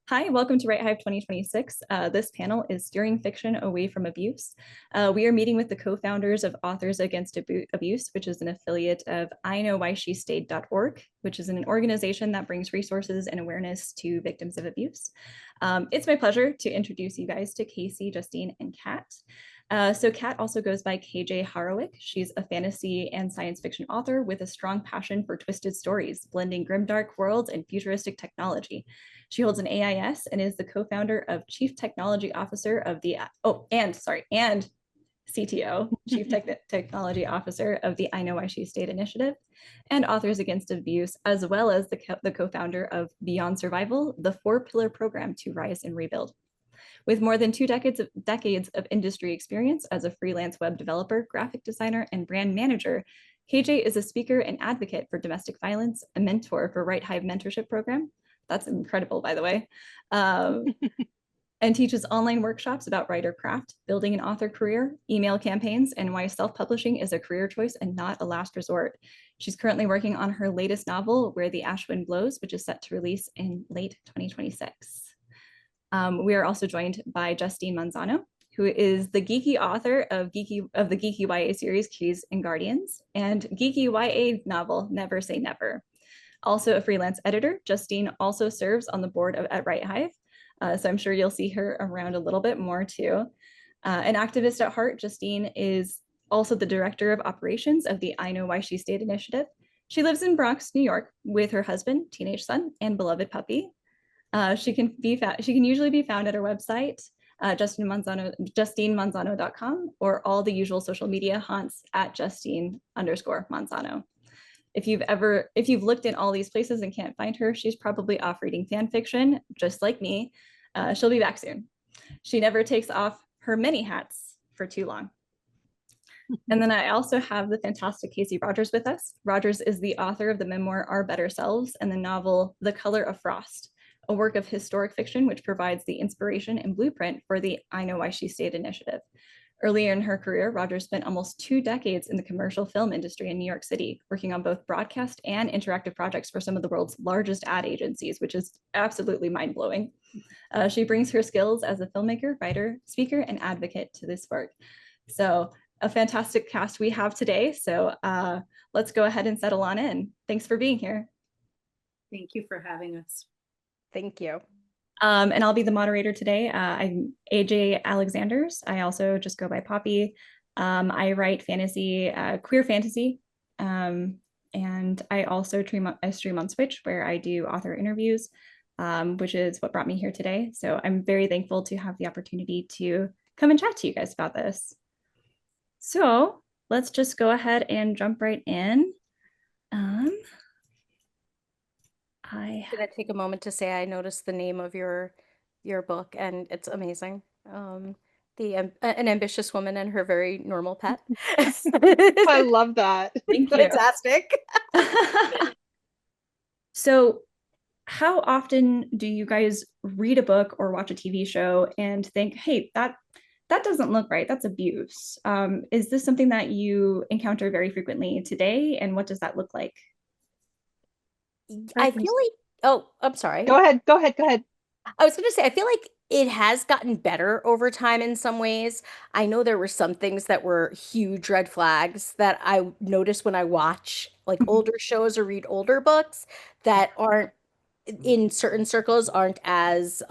Hi, welcome to WriteHive 2026. This panel is Steering Fiction Away from Abuse. We are meeting with the co-founders of Authors Against Abuse, which is an affiliate of iknowwhyshe.org, which is an organization that brings resources and awareness to victims of abuse. It's my pleasure to introduce you guys to Kasey, Justine, and Kat. So Kat also goes by KJ Harrowick. She's a fantasy and science fiction author with a strong passion for twisted stories, blending grimdark worlds and futuristic technology. She holds an AIS and is the co-founder of Chief Technology Officer of the, and CTO, Chief Technology Officer of the I Know Why She Stayed initiative, and Authors Against Abuse, as well as the co-founder of Beyond Survival, the 4-pillar program to rise and rebuild. With more than two decades of industry experience as a freelance web developer, graphic designer, and brand manager, KJ is a speaker and advocate for domestic violence, a mentor for WriteHive mentorship program. That's incredible, by the way. And teaches online workshops about writer craft, building an author career, email campaigns, and why self-publishing is a career choice and not a last resort. She's currently working on her latest novel, Where the Ash Wind Blows, which is set to release in late 2026. We are also joined by Justine Manzano, who is the geeky author of the geeky YA series Keys and Guardians and geeky YA novel Never Say Never. Also a freelance editor, Justine also serves on the board at WriteHive, so I'm sure you'll see her around a little bit more too. An activist at heart, Justine is also the director of operations of the I Know Why She Stayed initiative. She lives in Bronx, New York, with her husband, teenage son, and beloved puppy. She can usually be found at her website, JustineManzano.com, or all the usual social media haunts at Justine_Manzano. If you've looked in all these places and can't find her, she's probably off reading fan fiction, just like me. She'll be back soon. She never takes off her many hats for too long. And then I also have the fantastic Kasey Rogers with us. Rogers is the author of the memoir Our Better Selves and the novel The Color of Frost, a work of historic fiction which provides the inspiration and blueprint for the I Know Why She Stayed initiative. Earlier in her career, Rogers spent almost 2 decades in the commercial film industry in New York City, working on both broadcast and interactive projects for some of the world's largest ad agencies, which is absolutely mind-blowing. She brings her skills as a filmmaker, writer, speaker, and advocate to this work. So a fantastic cast we have today. So let's go ahead and settle on in. Thanks for being here. Thank you for having us. Thank you. And I'll be the moderator today. I'm AJ Alexanders. I also just go by Poppy. I write fantasy, queer fantasy. And I also stream on Twitch where I do author interviews, which is what brought me here today. So I'm very thankful to have the opportunity to come and chat to you guys about this. So let's just go ahead and jump right in. I'm gonna take a moment to say I noticed the name of your book and it's amazing. An ambitious woman and her very normal pet. I love that. Thank you. Fantastic. So how often do you guys read a book or watch a TV show and think, hey, that doesn't look right, that's abuse? Is this something that you encounter very frequently today, and what does that look like? I feel like, oh, I'm sorry. Go ahead. I was going to say, I feel like it has gotten better over time in some ways. I know there were some things that were huge red flags that I notice when I watch like older shows or read older books that aren't in certain circles aren't as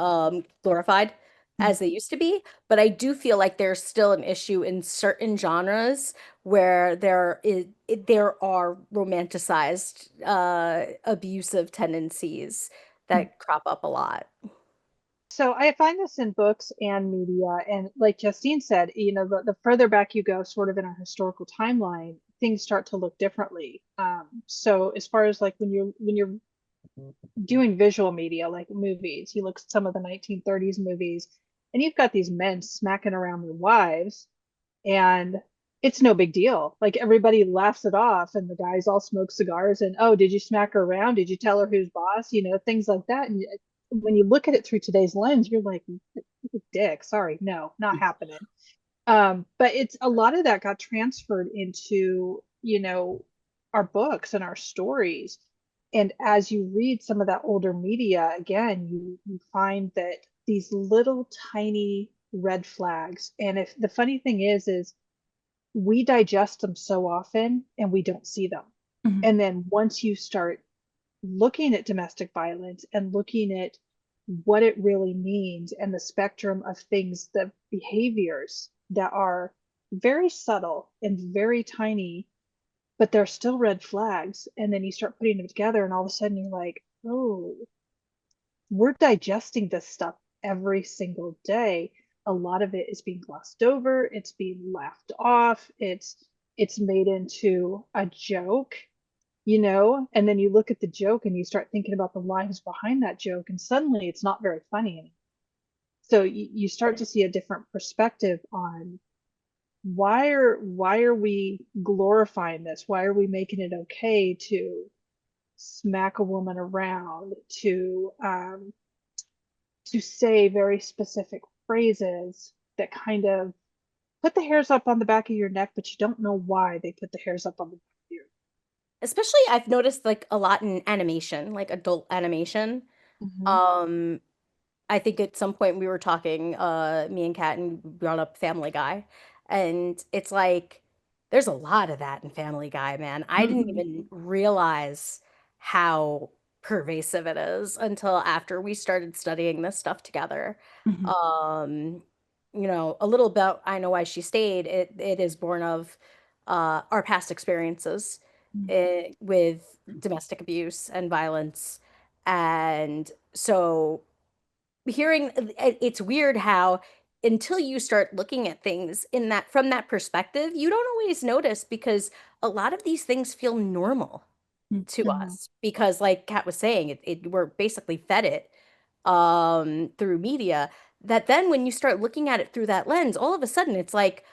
glorified as they used to be. But I do feel like there's still an issue in certain genres where there are romanticized abusive tendencies that crop up a lot. So I find this in books and media, and like Justine said, the further back you go, sort of in our historical timeline, things start to look differently. So as far as like when you're doing visual media, like movies, you look at some of the 1930s movies, and you've got these men smacking around their wives, and it's no big deal. Like everybody laughs it off, and the guys all smoke cigars, and oh, did you smack her around? Did you tell her who's boss? Things like that. And when you look at it through today's lens, you're like, dick, sorry, no, not happening. But it's a lot of that got transferred into, our books and our stories. And as you read some of that older media, again, you find that these little tiny red flags. And if the funny thing is we digest them so often and we don't see them. Mhm. And then once you start looking at domestic violence and looking at what it really means and the spectrum of things, the behaviors that are very subtle and very tiny, but they're still red flags. And then you start putting them together, and all of a sudden you're like, oh, we're digesting this stuff every single day. A lot of it is being glossed over, it's being laughed off, it's made into a joke, and then you look at the joke and you start thinking about the lives behind that joke, and suddenly it's not very funny anymore. So you start to see a different perspective on why are we glorifying this? Why are we making it okay to smack a woman around, to say very specific phrases that kind of put the hairs up on the back of your neck, but you don't know why they put the hairs up on the back of your Especially I've noticed like a lot in animation, like adult animation. neck. Um, I think at some point we were talking, me and Kat, and brought up Family Guy. And it's like, there's a lot of that in Family Guy, man. I didn't Mhm. even realize how pervasive it is until after we started studying this stuff together. Mhm. Um, a little bit, I Know Why She Stayed, it is born of our past experiences with domestic abuse and violence. And so hearing it's weird how until you start looking at things in that from that perspective, you don't always notice because a lot of these things feel normal to Mhm. us because like Kat was saying, we're basically fed it through media that then when you start looking at it through that lens, all of a sudden it's like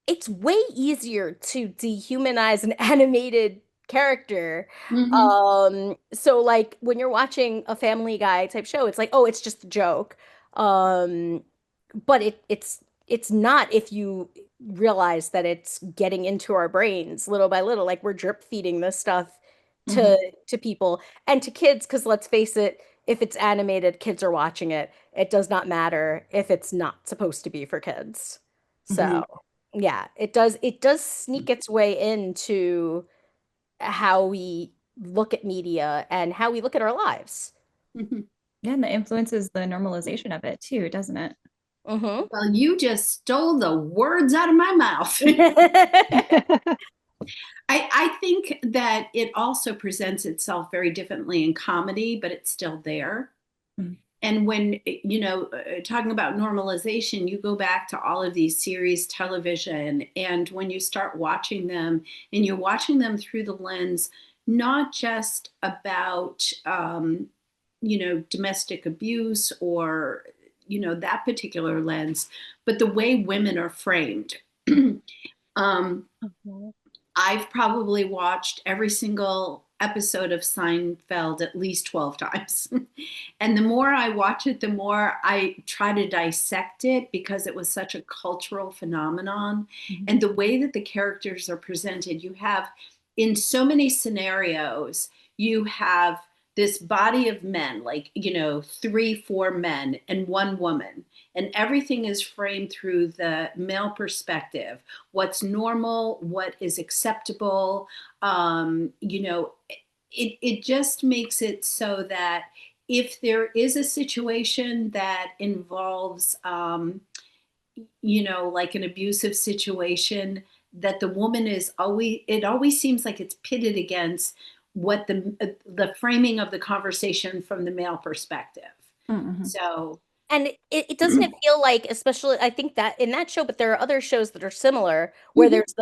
it's way easier to dehumanize an animated character. Mhm. So like when you're watching a Family Guy type show, it's like, oh, it's just a joke. Um, but it's not if you realize that it's getting into our brains little by little. Like we're drip feeding this stuff Mhm. to people and to kids, because let's face it, if it's animated, kids are watching it. It does not matter if it's not supposed to be for kids. Mhm. So yeah, it does sneak its way into how we look at media and how we look at our lives. Mhm. Yeah, and that influences the normalization of it too, doesn't it? Mm-hmm. Well, you just stole the words out of my mouth. I think that it also presents itself very differently in comedy, but it's still there. Mhm. And when, talking about normalization, you go back to all of these series television, and when you start watching them, and you're watching them through the lens, not just about, domestic abuse or, that particular lens, but the way women are framed. um, Mhm. I've probably watched every single episode of Seinfeld at least 12 times. And the more I watch it, the more I try to dissect it because it was such a cultural phenomenon. Mhm. And the way that the characters are presented, you have in so many scenarios, you have this body of men, like, three, four men and one woman. And everything is framed through the male perspective, what's normal, what is acceptable. It just makes it so that if there is a situation that involves, like an abusive situation, that the woman is always, it always seems like it's pitted against what the framing of the conversation from the male perspective. Mhm. So, And it doesn't it feel like, especially I think that in that show, but there are other shows that are similar where mhm, there's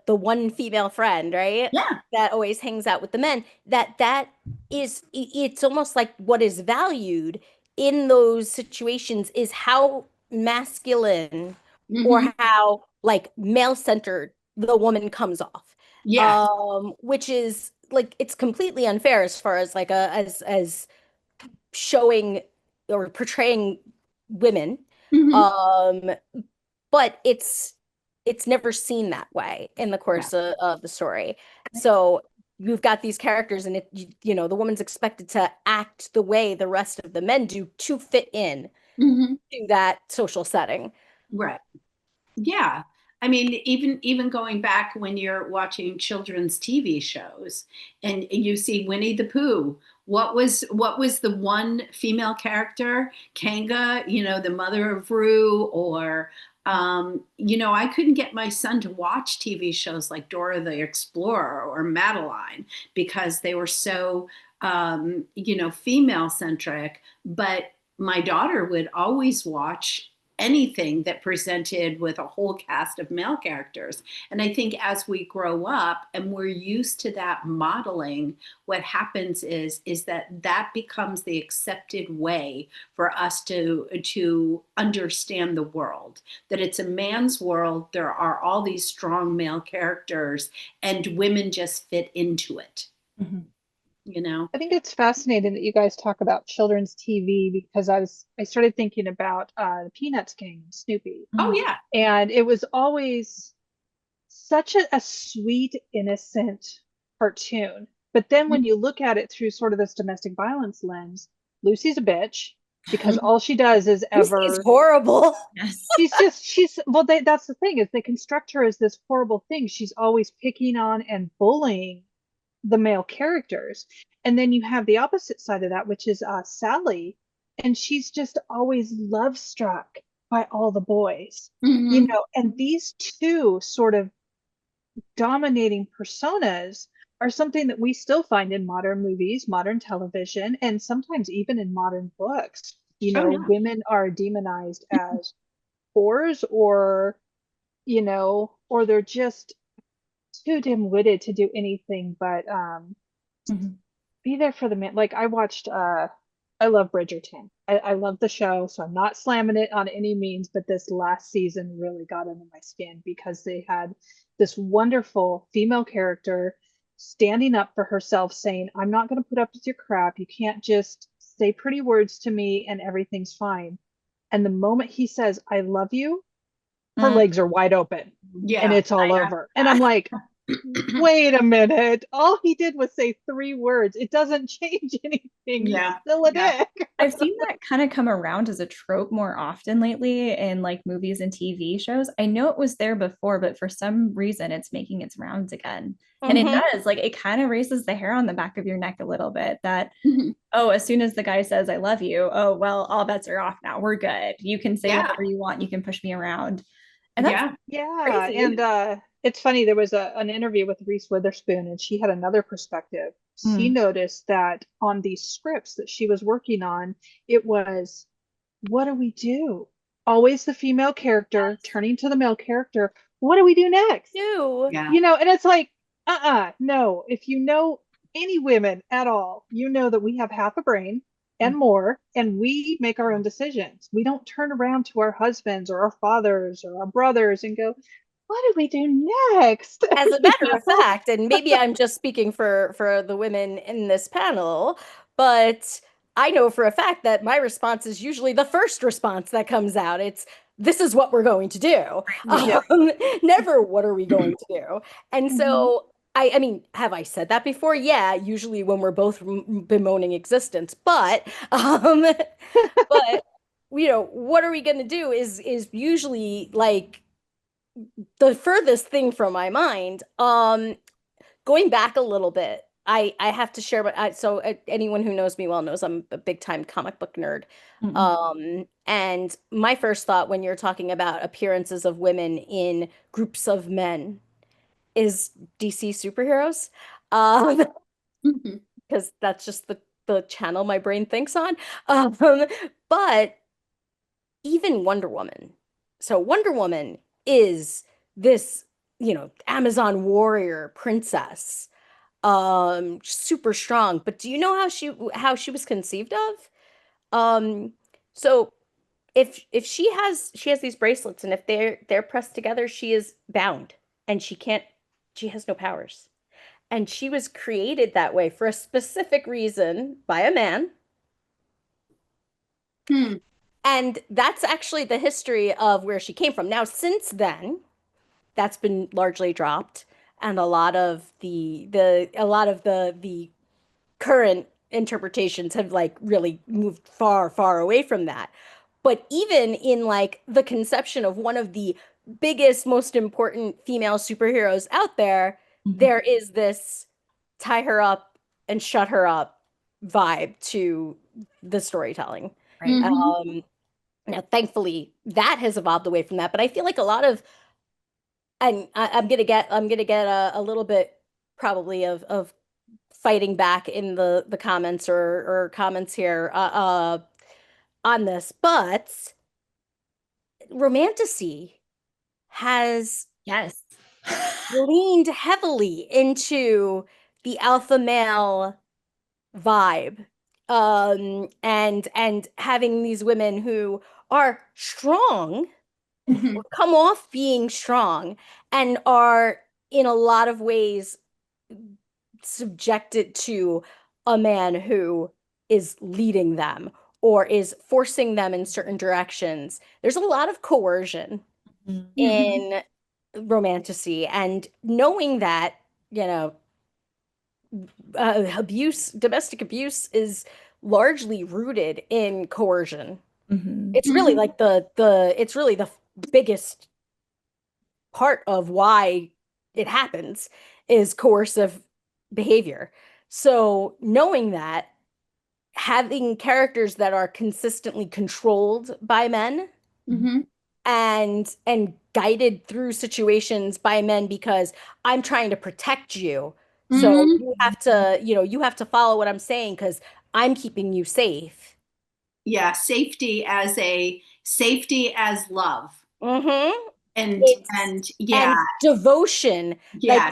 the one female friend, right? yeah. That always hangs out with the men. That is it's almost like what is valued in those situations is how masculine Hmm. or how like male-centered the woman comes off. Yes. Which is like it's completely unfair as far as like a as showing or portraying women. Hmm. Um, but it's never seen that way in the Yeah. course of the story. So you've got these characters, and the woman's expected to act the way the rest of the men do to fit in to that social setting. Right. Yeah. I mean, even going back when you're watching children's TV shows and you see Winnie the Pooh, what was the one female character? Kanga, the mother of Roo, or I couldn't get my son to watch TV shows like Dora the Explorer or Madeline because they were so female centric, but my daughter would always watch anything that presented with a whole cast of male characters. And I think as we grow up and we're used to that modeling, what happens is that becomes the accepted way for us to understand the world, that it's a man's world. There are all these strong male characters and women just fit into it. Mm-hmm. I think it's fascinating that you guys talk about children's TV because I started thinking about the Peanuts gang and Snoopy. Oh yeah. And it was always such a sweet, innocent cartoon. But then when you look at it through sort of this domestic violence lens, Lucy's a bitch because all she does is Lucy's horrible. Yes. That's the thing, is they construct her as this horrible thing. She's always picking on and bullying the male characters. And then you have the opposite side of that, which is Sally, and she's just always love struck by all the boys. And these two sort of dominating personas are something that we still find in modern movies, modern television, and sometimes even in modern books. Women are demonized as whores, or they're just too dim-witted to do anything but be there for the man. Like I love Bridgerton. I love the show, so I'm not slamming it on any means, but this last season really got under my skin because they had this wonderful female character standing up for herself, saying, I'm not going to put up with your crap. You can't just say pretty words to me and everything's fine. And the moment he says, I love you, her legs are wide open. Yeah, and it's all over. And I'm like, wait a minute. All he did was say 3 words. It doesn't change anything. Yeah. He's still a dick. I've seen that kind of come around as a trope more often lately in like movies and TV shows. I know it was there before, but for some reason it's making its rounds again. And it does, like, it kind of raises the hair on the back of your neck a little bit that, oh, as soon as the guy says, I love you, oh, well, all bets are off now. We're good. You can say whatever you want. You can push me around. And that's crazy. And it's funny, there was an interview with Reese Witherspoon, and she had another perspective. She noticed that on these scripts that she was working on, it was, what do we do? Always the female character turning to the male character. What do we do next? Yeah. And it's like, no. If you know any women at all, you know that we have half a brain and more, and we make our own decisions. We don't turn around to our husbands or our fathers or our brothers and go, what do we do next? As a matter of fact, and maybe I'm just speaking for the women in this panel, but I know for a fact that my response is usually the first response that comes out. It's, this is what we're going to do. Never, what are we going to do? And so, I mean, have I said that before? Yeah, usually when we're both bemoaning existence, but what are we going to do is usually like the furthest thing from my mind. Going back a little bit, I have to share anyone who knows me well knows I'm a big time comic book nerd. And my first thought when you're talking about appearances of women in groups of men is DC superheroes. Because that's just the channel my brain thinks on. But even Wonder Woman. So Wonder Woman is this, Amazon warrior princess, super strong. But do you know how she was conceived of? So if she has these bracelets, and if they're pressed together, she is bound, and she has no powers. And she was created that way for a specific reason by a man. And that's actually the history of where she came from. Now, since then, that's been largely dropped. and a lot of the current interpretations have like really moved far, far away from that. But even in like the conception of one of the biggest, most important female superheroes out there, Mhm. there is this tie her up and shut her up vibe to the storytelling. Right. Mhm. Now, thankfully, that has evolved away from that. But I feel like a lot of, and I'm gonna get a little bit probably of fighting back in the comments or comments here on this, but romantasy has Yes. leaned heavily into the alpha male vibe, and having these women who are strong, Mhm. come off being strong, and are in a lot of ways subjected to a man who is leading them or is forcing them in certain directions. There's a lot of coercion Mhm. Mhm. in romantasy, and knowing that, you know, domestic abuse is largely rooted in coercion. Mhm. It's really Mhm. like it's really the biggest part of why it happens is coercive behavior. So knowing that, having characters that are consistently controlled by men Mhm. and guided through situations by men because I'm trying to protect you. So Mhm. you have to, you have to follow what I'm saying because I'm keeping you safe. Yeah, safety as love. Mm-hmm. And It's and yeah, and devotion, like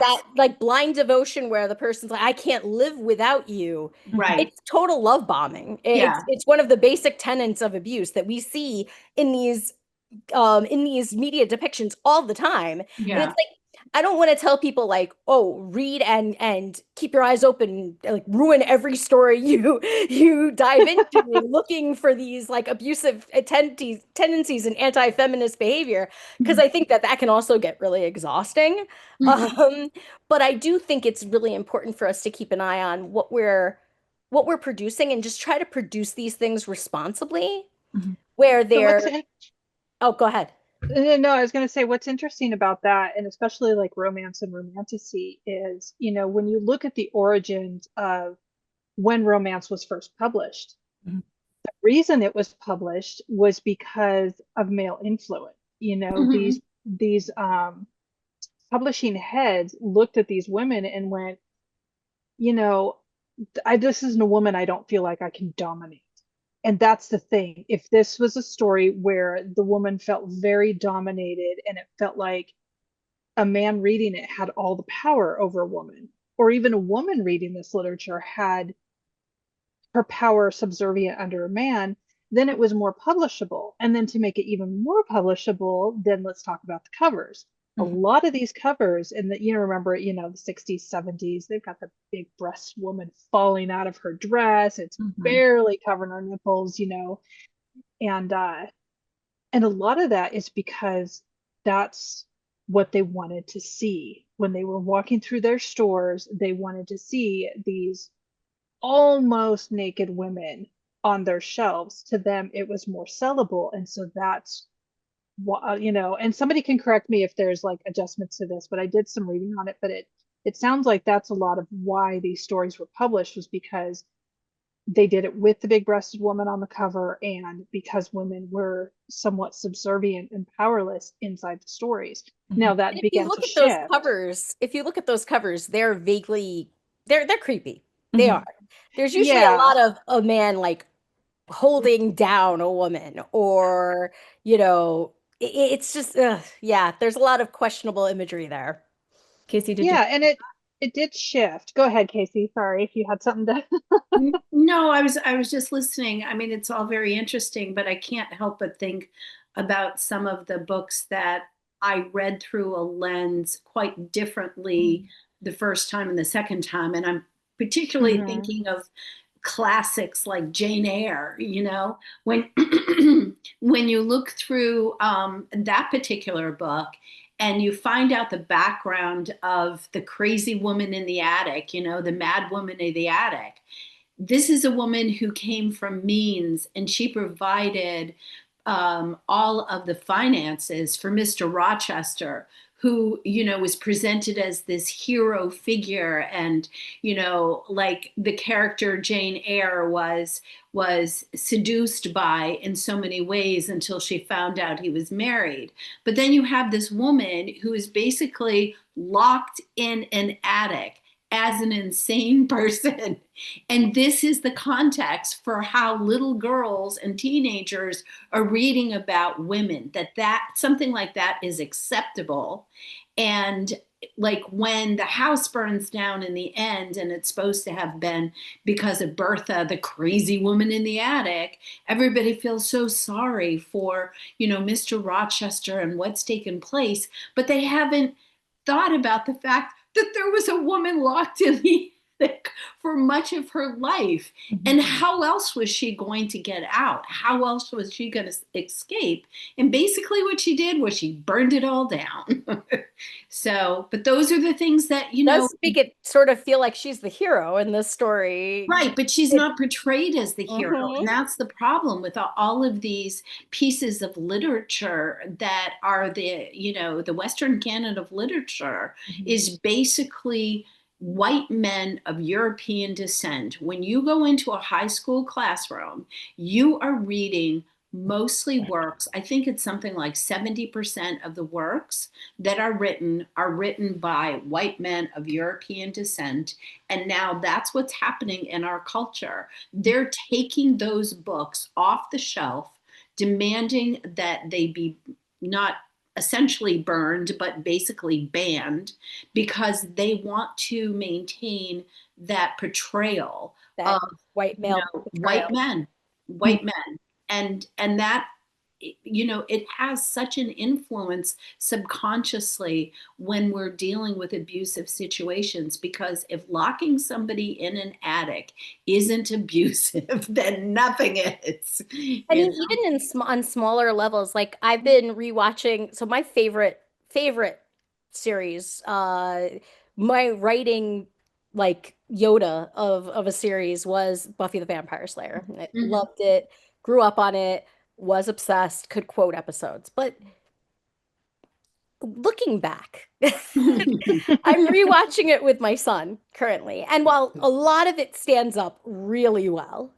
that, yes. like blind devotion where the person's like, I can't live without you. Mhm. Right. It's total love bombing. Yeah. It's one of the basic tenets of abuse that we see in these media depictions all the time. And it's Yeah. like, I don't want to tell people like, oh, read and keep your eyes open, like ruin every story you dive into looking for these like abusive tendencies and anti-feminist behavior, because Mhm. I think that that can also get really exhausting. Mhm. Um, but I do think it's really important for us to keep an eye on what we're producing and just try to produce these things responsibly, Mhm. where So they're, oh, go ahead. no, I was going to say what's interesting about that, and especially like romance and romantasy, is, when you look at the origins of when romance was first published, Mhm. the reason it was published was because of male influence. Mhm. These publishing heads looked at these women and went, you know, this isn't a woman I don't feel like I can dominate. And that's the thing. If this was a story where the woman felt very dominated and it felt like a man reading it had all the power over a woman, or even a woman reading this literature had her power subservient under a man, then it was more publishable. And then to make it even more publishable, then let's talk about the covers. A Mhm. lot of these covers in remember, the 60s, 70s, they've got the big breast woman falling out of her dress. It's Mhm. barely covering her nipples, and and a lot of that is because that's what they wanted to see when they were walking through their stores. They wanted to see these almost naked women on their shelves. To them, it was more sellable. And so that's what, and somebody can correct me if there's like adjustments to this, but I did some reading on it. But it sounds like that's a lot of why these stories were published, was because they did it with the big breasted woman on the cover, and because women were somewhat subservient and powerless inside the stories. Now Mhm. that And if you began to look at those shift. covers, if you look at those covers, they're vaguely they're creepy. They are. Mhm. There's usually a Yeah. lot of a man like holding down a woman, or it's just yeah, there's a lot of questionable imagery there. Kasey, did you? Yeah, and it did shift. Go ahead, Kasey. Sorry if you had something to. No, I was just listening. I mean, it's all very interesting, but I can't help but think about some of the books that I read through a lens quite differently Mhm. the first time and the second time. And I'm particularly Mhm. thinking of classics like Jane Eyre, when when you look through that particular book and you find out the background of the crazy woman in the attic, the mad woman in the attic. This is a woman who came from means, and she provided all of the finances for Mr. Rochester, who, was presented as this hero figure. And, like the character Jane Eyre was seduced by in so many ways until she found out he was married. But then you have this woman who is basically locked in an attic as an insane person. And this is the context for how little girls and teenagers are reading about women, that something like that is acceptable. And like when the house burns down in the end, and it's supposed to have been because of Bertha, the crazy woman in the attic, everybody feels so sorry for, Mr. Rochester and what's taken place, but they haven't thought about the fact that there was a woman locked in the attic for much of her life. And how else was she going to get out? How else was she going to escape? And basically what she did was she burned it all down. So, but those are the things that, does make it sort of feel like she's the hero in this story. Right, but she's not portrayed as the hero. And that's the problem with all of these pieces of literature that are the Western canon of literature is basically white men of European descent. When you go into a high school classroom, you are reading mostly works. I think it's something like 70% of the works that are written by white men of European descent. And now that's what's happening in our culture. They're taking those books off the shelf, demanding that they be not essentially burned, but basically banned, because they want to maintain that portrayal that of white male white men. And that, it has such an influence subconsciously when we're dealing with abusive situations, because if locking somebody in an attic isn't abusive, then nothing is. I mean, even on smaller levels, like I've been rewatching. So my favorite series, my writing like Yoda of a series was Buffy the Vampire Slayer. I loved it, grew up on it, was obsessed, could quote episodes. But looking back, I'm rewatching it with my son currently. And while a lot of it stands up really well,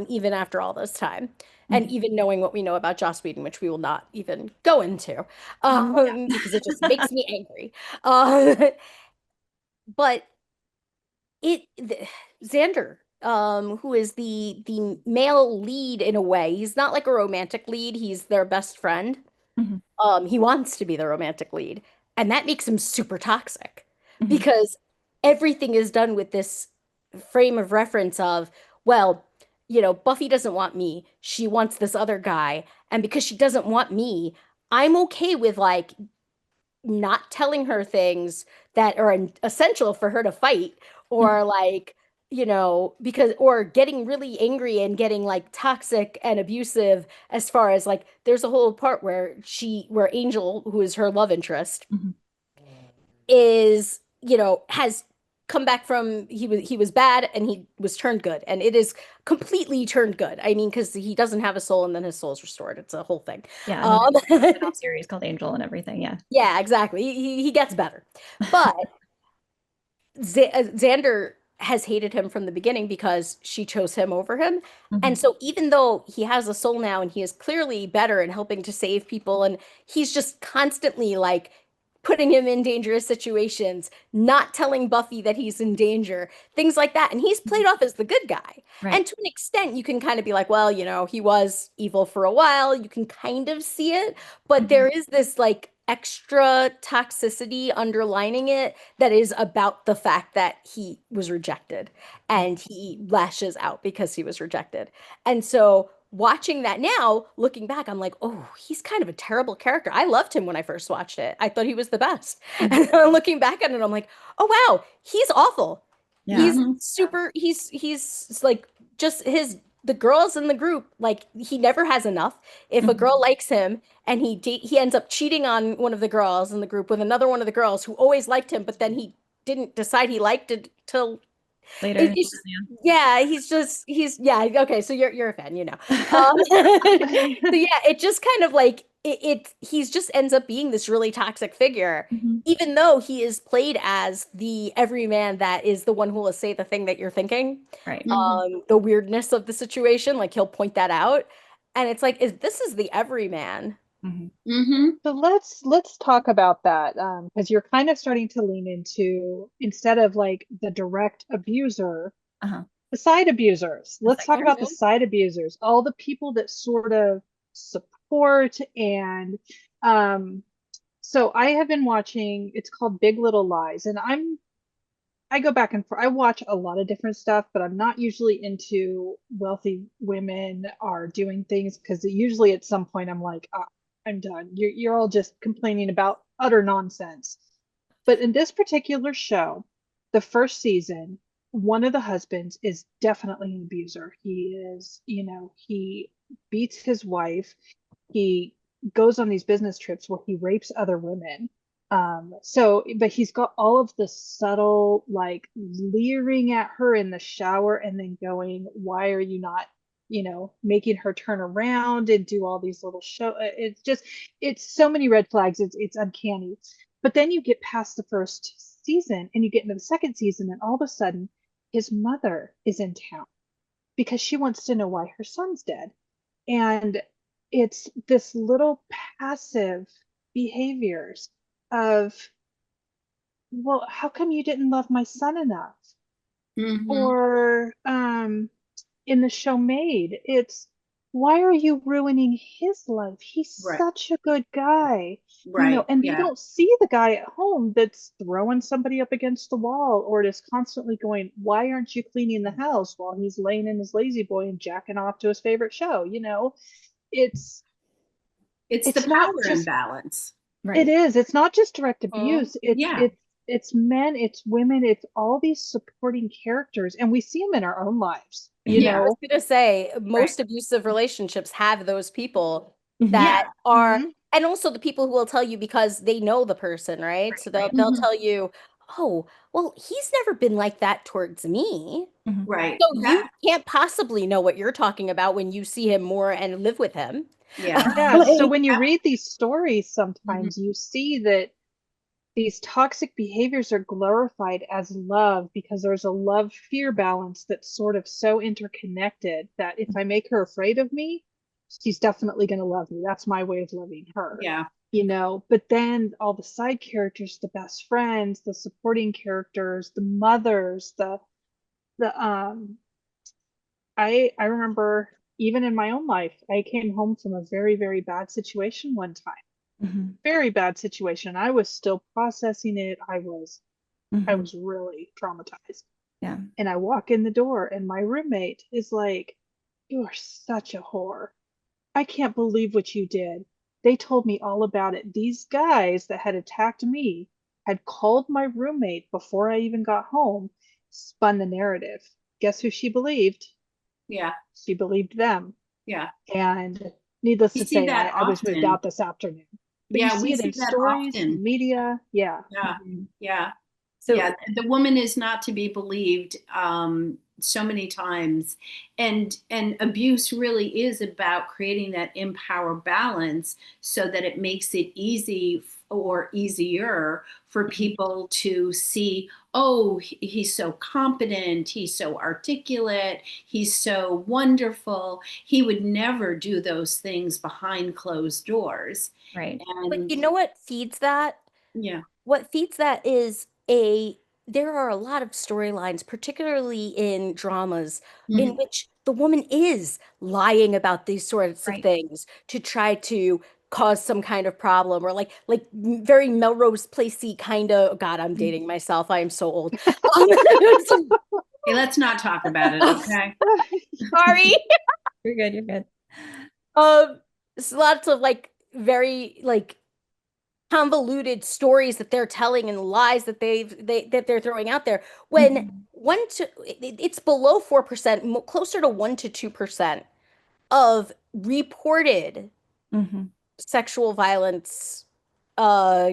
even after all this time, and even knowing what we know about Joss Whedon, which we will not even go into, because it just makes me angry. But Xander, who is the male lead in a way, he's not like a romantic lead, he's their best friend. He wants to be the romantic lead, and that makes him super toxic because everything is done with this frame of reference of, well, Buffy doesn't want me. She wants this other guy. And because she doesn't want me, I'm okay with like not telling her things that are essential for her to fight, or like, because, or getting really angry and getting like toxic and abusive, as far as like, there's a whole part where Angel, who is her love interest, is, has come back from, he was bad and he was turned good, and it is completely turned good. I mean, because he doesn't have a soul and then his soul is restored. It's a whole thing. Yeah, series called Angel and everything. Yeah, exactly. He gets better, but Xander has hated him from the beginning because she chose him over him. And so even though he has a soul now and he is clearly better and helping to save people, and he's just constantly like putting him in dangerous situations, not telling Buffy that he's in danger, things like that. And he's played off as the good guy. Right. And to an extent, you can kind of be like, well, he was evil for a while. You can kind of see it, but there is this like extra toxicity underlining it that is about the fact that he was rejected and he lashes out because he was rejected. And so watching that now, looking back, I'm like, oh, he's kind of a terrible character. I loved him when I first watched it. I thought he was the best. And looking back at it, I'm like, oh wow, he's awful. Yeah. He's super, he's like, just his the girls in the group, like he never has enough. If a girl likes him and he ends up cheating on one of the girls in the group with another one of the girls who always liked him, but then he didn't decide he liked it till Later. it's yeah, he's yeah, okay, so you're a fan, you know. So yeah, it just kind of like he's just ends up being this really toxic figure, Mhm. even though he is played as the everyman that is the one who will say the thing that you're thinking. Right. The weirdness of the situation, like he'll point that out. And it's like, this is the everyman. Mhm. Mm-hmm. So let's talk about that, because you're kind of starting to lean into, instead of like the direct abuser, Uh-huh. the side abusers. The Let's side talk about the abusers. side abusers, all the people that sort of support and um so I have been watching, it's called Big Little Lies, and I go back and forth. I watch a lot of different stuff, but I'm not usually into wealthy women are doing things, because usually at some point I'm like, ah, I'm done. You're all just complaining about utter nonsense. But in this particular show, the first season, one of the husbands is definitely an abuser. He is, he beats his wife. He goes on these business trips where he rapes other women. But he's got all of the subtle, like leering at her in the shower and then going, why are you not, making her turn around and do all these little it's so many red flags. It's uncanny. But then you get past the first season and you get into the second season, and all of a sudden his mother is in town because she wants to know why her son's dead. And it's this little passive behaviors of, well, how come you didn't love my son enough? Mm-hmm. Or in the show Maid, it's, why are you ruining his life? He's Right. such a good guy. Right. And they Yeah. don't see the guy at home that's throwing somebody up against the wall or is constantly going, why aren't you cleaning the house while he's laying in his lazy boy and jacking off to his favorite show? It's It's the it's not power just, imbalance. it Right. is, it's not just direct Mhm. abuse. It's Yeah. it's men, it's women, it's all these supporting characters, and we see them in our own lives, Yeah. I was gonna say Right. most abusive relationships have those people Mhm. that Yeah. are, Mhm. and also the people who will tell you because they know the person, right? So they'll Right. they'll Mhm. tell you, oh, well, he's never been like that towards me. Mhm. Right. So That. you can't possibly know what you're talking about when you see him more and live with him. Yeah. Yeah, so Like, when you That. read these stories, Mhm. sometimes you see that these toxic behaviors are glorified as love because there's a love fear balance that's sort of so interconnected that if I make her afraid of me, she's definitely going to love me. That's my way of loving her. Yeah. But then all the side characters, the best friends, the supporting characters, the mothers, the I remember even in my own life, I came home from a very, very bad situation one time. Mhm. Very bad situation. I was still processing it. I Mhm. was really traumatized. Yeah. And I walk in the door and my roommate is like, "You are such a whore. I can't believe what you did. They told me all about it. These guys that had attacked me had called my roommate before I even got home, spun the narrative. Guess who she believed? Yeah. She believed them. Yeah. And needless We to see say, that I was moved often. out this afternoon. But you Yeah. see We it see in that stories, often. in media. Yeah. Yeah. Mhm. Yeah. So Yeah. The woman is not to be believed so many times. And abuse really is about creating that empower balance so that it makes it easy or easier for people to see, oh, he's so competent, he's so articulate, he's so wonderful. He would never do those things behind closed doors. right. but And you know what feeds that? yeah. What feeds that is there are a lot of storylines, particularly in dramas, in Mhm. which the woman is lying about these sorts of Right. things to try to cause some kind of problem, or like very Melrose Placey kind of, God, I'm Mhm. dating myself. I am so old. Hey, let's not talk about it, okay? Sorry. You're good. You're good. It's lots of like very like convoluted stories that they're telling and lies that that they're throwing out there. When it's below 4%, closer to 1 to 2% of reported sexual violence uh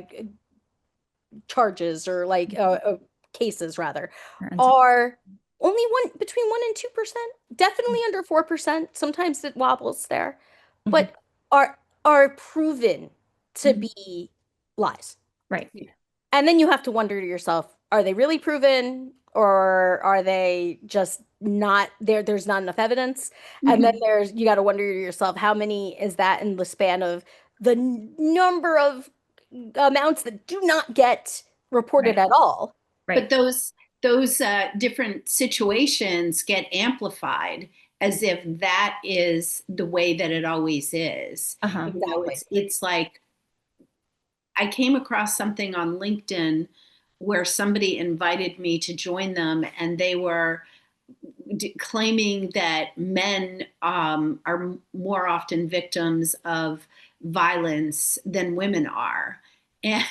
charges, or like cases rather, are only between 1 and 2%, definitely under 4%. Sometimes it wobbles there, but are proven to be lies. Right. And then you have to wonder to yourself, are they really proven, or are they just not there? There's not enough evidence. And then you got to wonder to yourself, how many is that in the span of the number of amounts that do not get reported at all? But those different situations get amplified as if that is the way that it always is. You know, it's like, I came across something on LinkedIn where somebody invited me to join them, and they were claiming that men are more often victims of violence than women are. And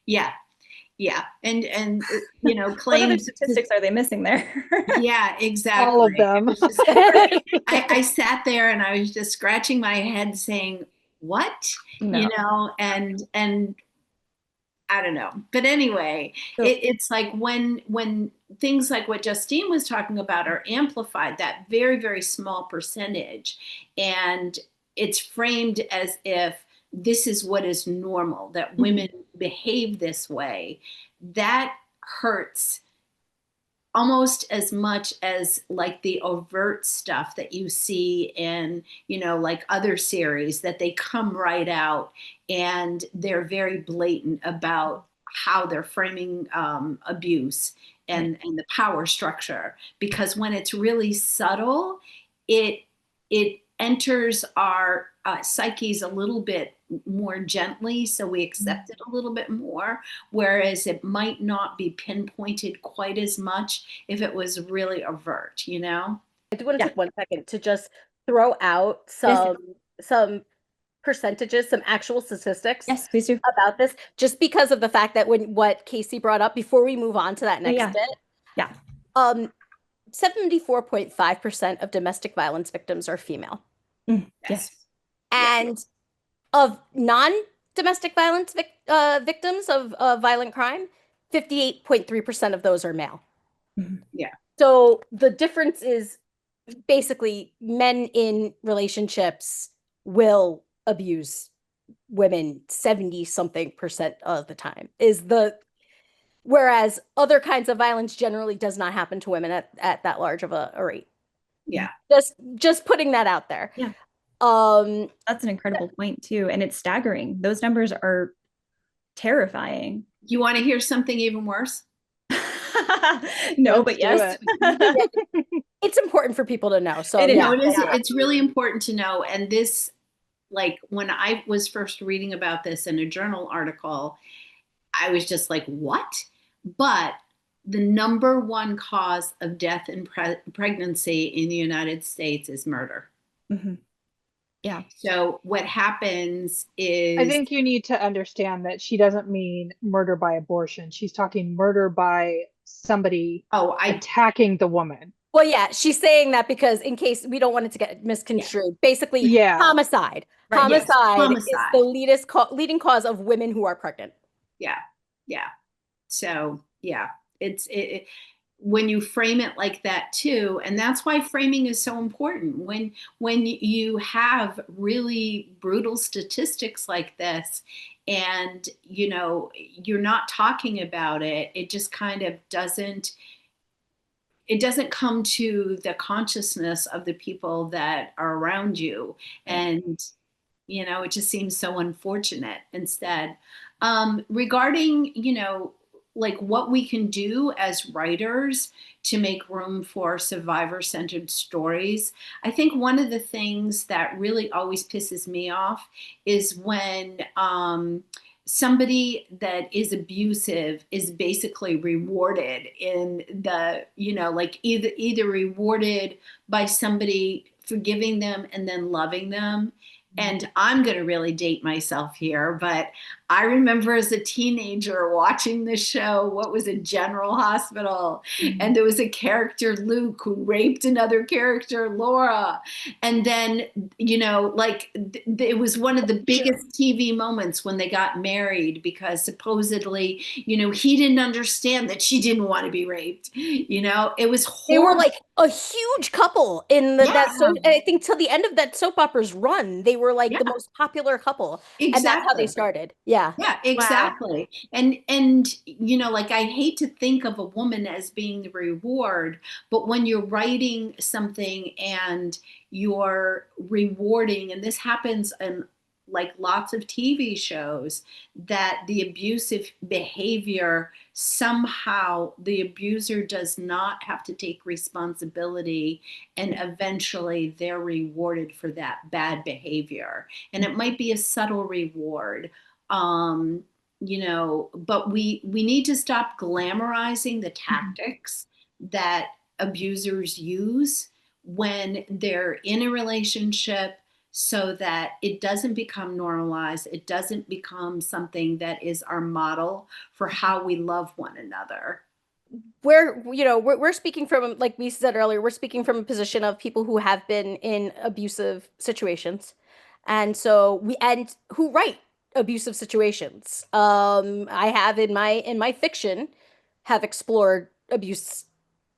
yeah, and you know, what other claims. statistics are they missing there? Yeah, exactly. All of them. I sat there and I was just scratching my head saying, what? No. You know, and I don't know. But anyway, it's like when things like what Justine was talking about are amplified, that very, very small percentage, and it's framed as if this is what is normal, that women behave this way, that hurts almost as much as like the overt stuff that you see in, you know, like other series, that they come right out and they're very blatant about how they're framing abuse and the power structure. Because when it's really subtle, it enters our psyches a little bit more gently, so we accept it a little bit more, whereas it might not be pinpointed quite as much if it was really overt, you know? I do want to take 1 second to just throw out some percentages, some actual statistics please do. about this, just because of the fact that what Kasey brought up before we move on to that next bit. 74.5% of domestic violence victims are female. Yes. And of non-domestic violence victims of violent crime, 58.3% of those are male. Yeah. So the difference is basically men in relationships will abuse women 70-something% of the time, whereas other kinds of violence generally does not happen to women at that large of a rate. Yeah. Just putting that out there. Yeah. That's an incredible point too. And it's staggering. Those numbers are terrifying. You want to hear something even worse? No, but yes. It's important for people to know. So it's really important to know. And this, like, when I was first reading about this in a journal article, I was just like, what? But the number one cause of death in pregnancy in the United States is murder. Yeah. So what happens is, I think you need to understand that she doesn't mean murder by abortion. She's talking murder by somebody attacking the woman. Well, yeah, she's saying that because in case we don't want it to get misconstrued, basically homicide. Right. Homicide is the leading cause of women who are pregnant. Yeah. So it's when you frame it like that too, and that's why framing is so important. When you have really brutal statistics like this, and you know you're not talking about it, it just kind of doesn't come to the consciousness of the people that are around you, and you know, it just seems so unfortunate. Instead, regarding, you know, like what we can do as writers to make room for survivor-centered stories, I think one of the things that really always pisses me off is when somebody that is abusive is basically rewarded in the, you know, like either rewarded by somebody forgiving them and then loving them. And I'm going to really date myself here, but I remember as a teenager watching the show, what was it, General Hospital? And there was a character, Luke, who raped another character, Laura. And then, like it was one of the biggest TV moments when they got married because supposedly, he didn't understand that she didn't want to be raped. It was They were horrible. like a huge couple in Yeah, that, so I think till the end of that soap opera's run, they were like yeah, the most popular couple, and that's how they exactly. started. Yeah. Yeah, Wow. exactly. And like I hate to think of a woman as being the reward, but when you're writing something and you're rewarding, and this happens in like lots of TV shows, that the abusive behavior, somehow the abuser does not have to take responsibility, and eventually they're rewarded for that bad behavior. And it might be a subtle reward, um, but we need to stop glamorizing the tactics that abusers use when they're in a relationship, so that it doesn't become normalized. It doesn't become something that is our model for how we love one another. We're speaking from, like we said earlier, we're speaking from a position of people who have been in abusive situations, and so and who write abusive situations. I have in my fiction have explored abuse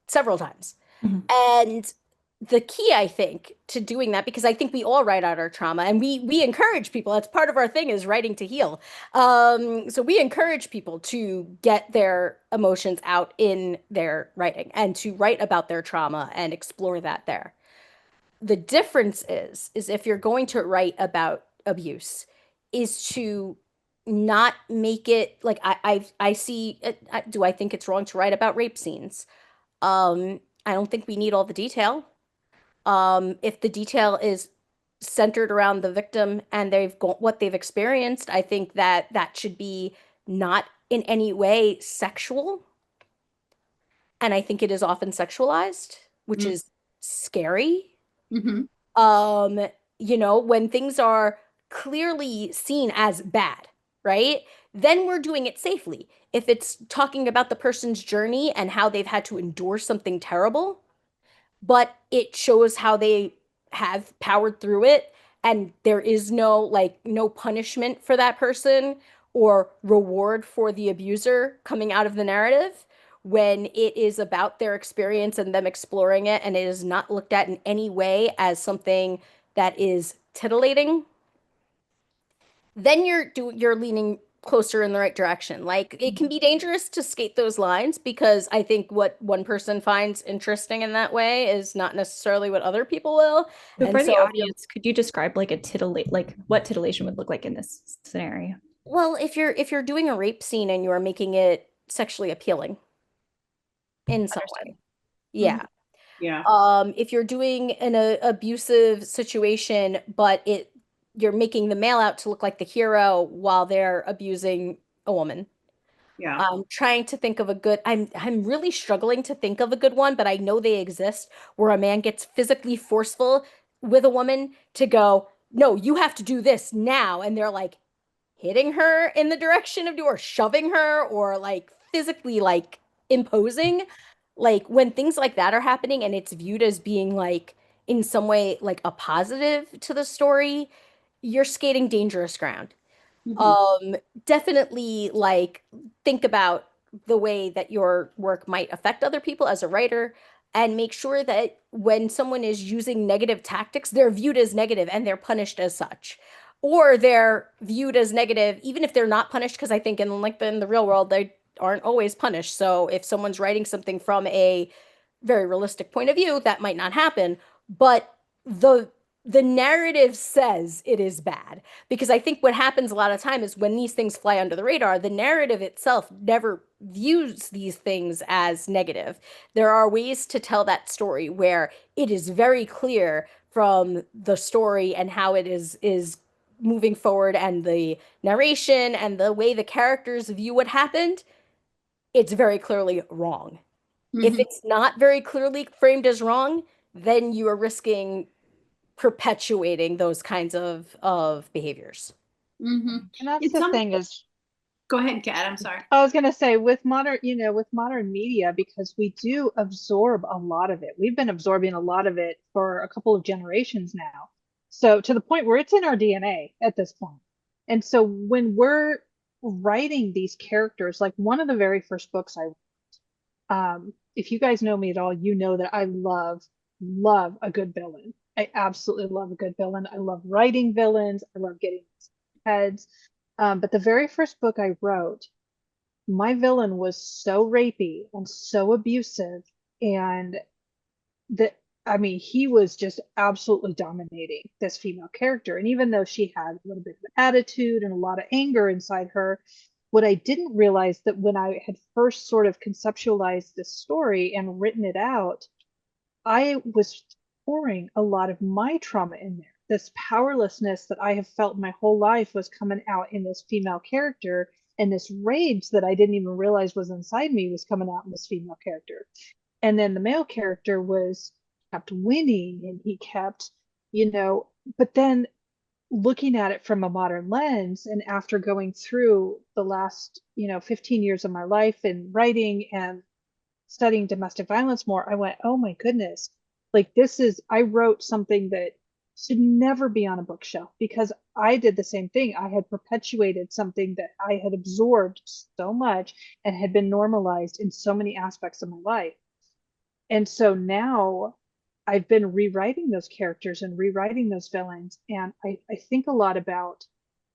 several times. Mhm. And the key, I think, to doing that, because I think we all write out our trauma, and we encourage people. That's part of our thing, is writing to heal. So we encourage people to get their emotions out in their writing and to write about their trauma and explore that there. The difference is if you're going to write about abuse, is to not make it like I see. Do I think it's wrong to write about rape scenes? I don't think we need all the detail. If the detail is centered around the victim and what they've experienced, I think that that should be not in any way sexual. And I think it is often sexualized, which is scary. Mm-hmm. Um, when things are clearly seen as bad, right? Then we're doing it safely. If it's talking about the person's journey and how they've had to endure something terrible, but it shows how they have powered through it, and there is no punishment for that person or reward for the abuser coming out of the narrative. When it is about their experience and them exploring it, and it is not looked at in any way as something that is titillating, then you're leaning closer in the right direction. Like, it can be dangerous to skate those lines, because I think what one person finds interesting in that way is not necessarily what other people will. So And for the so audience, could you describe like a titillate, like what titillation would look like in this scenario? well, if you're doing a rape scene and you are making it sexually appealing in some Understood. way. Yeah. Yeah. If you're doing an abusive situation, but you're making the male out to look like the hero while they're abusing a woman. Yeah. Trying to think of a good, I'm really struggling to think of a good one, but I know they exist, where a man gets physically forceful with a woman to go, no, you have to do this now. And they're like hitting her in the direction of or shoving her, or like physically like imposing. Like, when things like that are happening and it's viewed as being like in some way like a positive to the story, you're skating dangerous ground. Mm-hmm. um Definitely, like, think about the way that your work might affect other people as a writer, and make sure that when someone is using negative tactics, they're viewed as negative and they're punished as such, or they're viewed as negative even if they're not punished, because I think in the real world they aren't always punished. So if someone's writing something from a very realistic point of view, that might not happen, but the the narrative says it is bad. Because I think what happens a lot of time is when these things fly under the radar, the narrative itself never views these things as negative. There are ways to tell that story where it is very clear from the story and how it is moving forward, and the narration and the way the characters view what happened, it's very clearly wrong. If Mm-hmm. it's not very clearly framed as wrong, then you are risking perpetuating those kinds of behaviors. Mm-hmm. And that's It's the thing is, go ahead, Kat. I'm sorry. I was going to say with modern, with modern media, because we do absorb a lot of it. We've been absorbing a lot of it for a couple of generations now. So to the point where it's in our DNA at this point. And so when we're writing these characters, like one of the very first books if you guys know me at all, you know that I love a good villain. I absolutely love a good villain. I love writing villains. I love getting heads. But the very first book I wrote, my villain was so rapey and so abusive, and that I mean, he was just absolutely dominating this female character. And even though she had a little bit of attitude and a lot of anger inside her, what I didn't realize that when I had first sort of conceptualized this story and written it out, I was pouring a lot of my trauma in there. This powerlessness that I have felt my whole life was coming out in this female character, and this rage that I didn't even realize was inside me was coming out in this female character. And then the male character was kept winning, and he kept, but then looking at it from a modern lens, and after going through the last 15 years of my life and writing and studying domestic violence more, I went, oh my goodness, like I wrote something that should never be on a bookshelf, because I did the same thing. I had perpetuated something that I had absorbed so much and had been normalized in so many aspects of my life. And so now I've been rewriting those characters and rewriting those villains. And I think a lot about,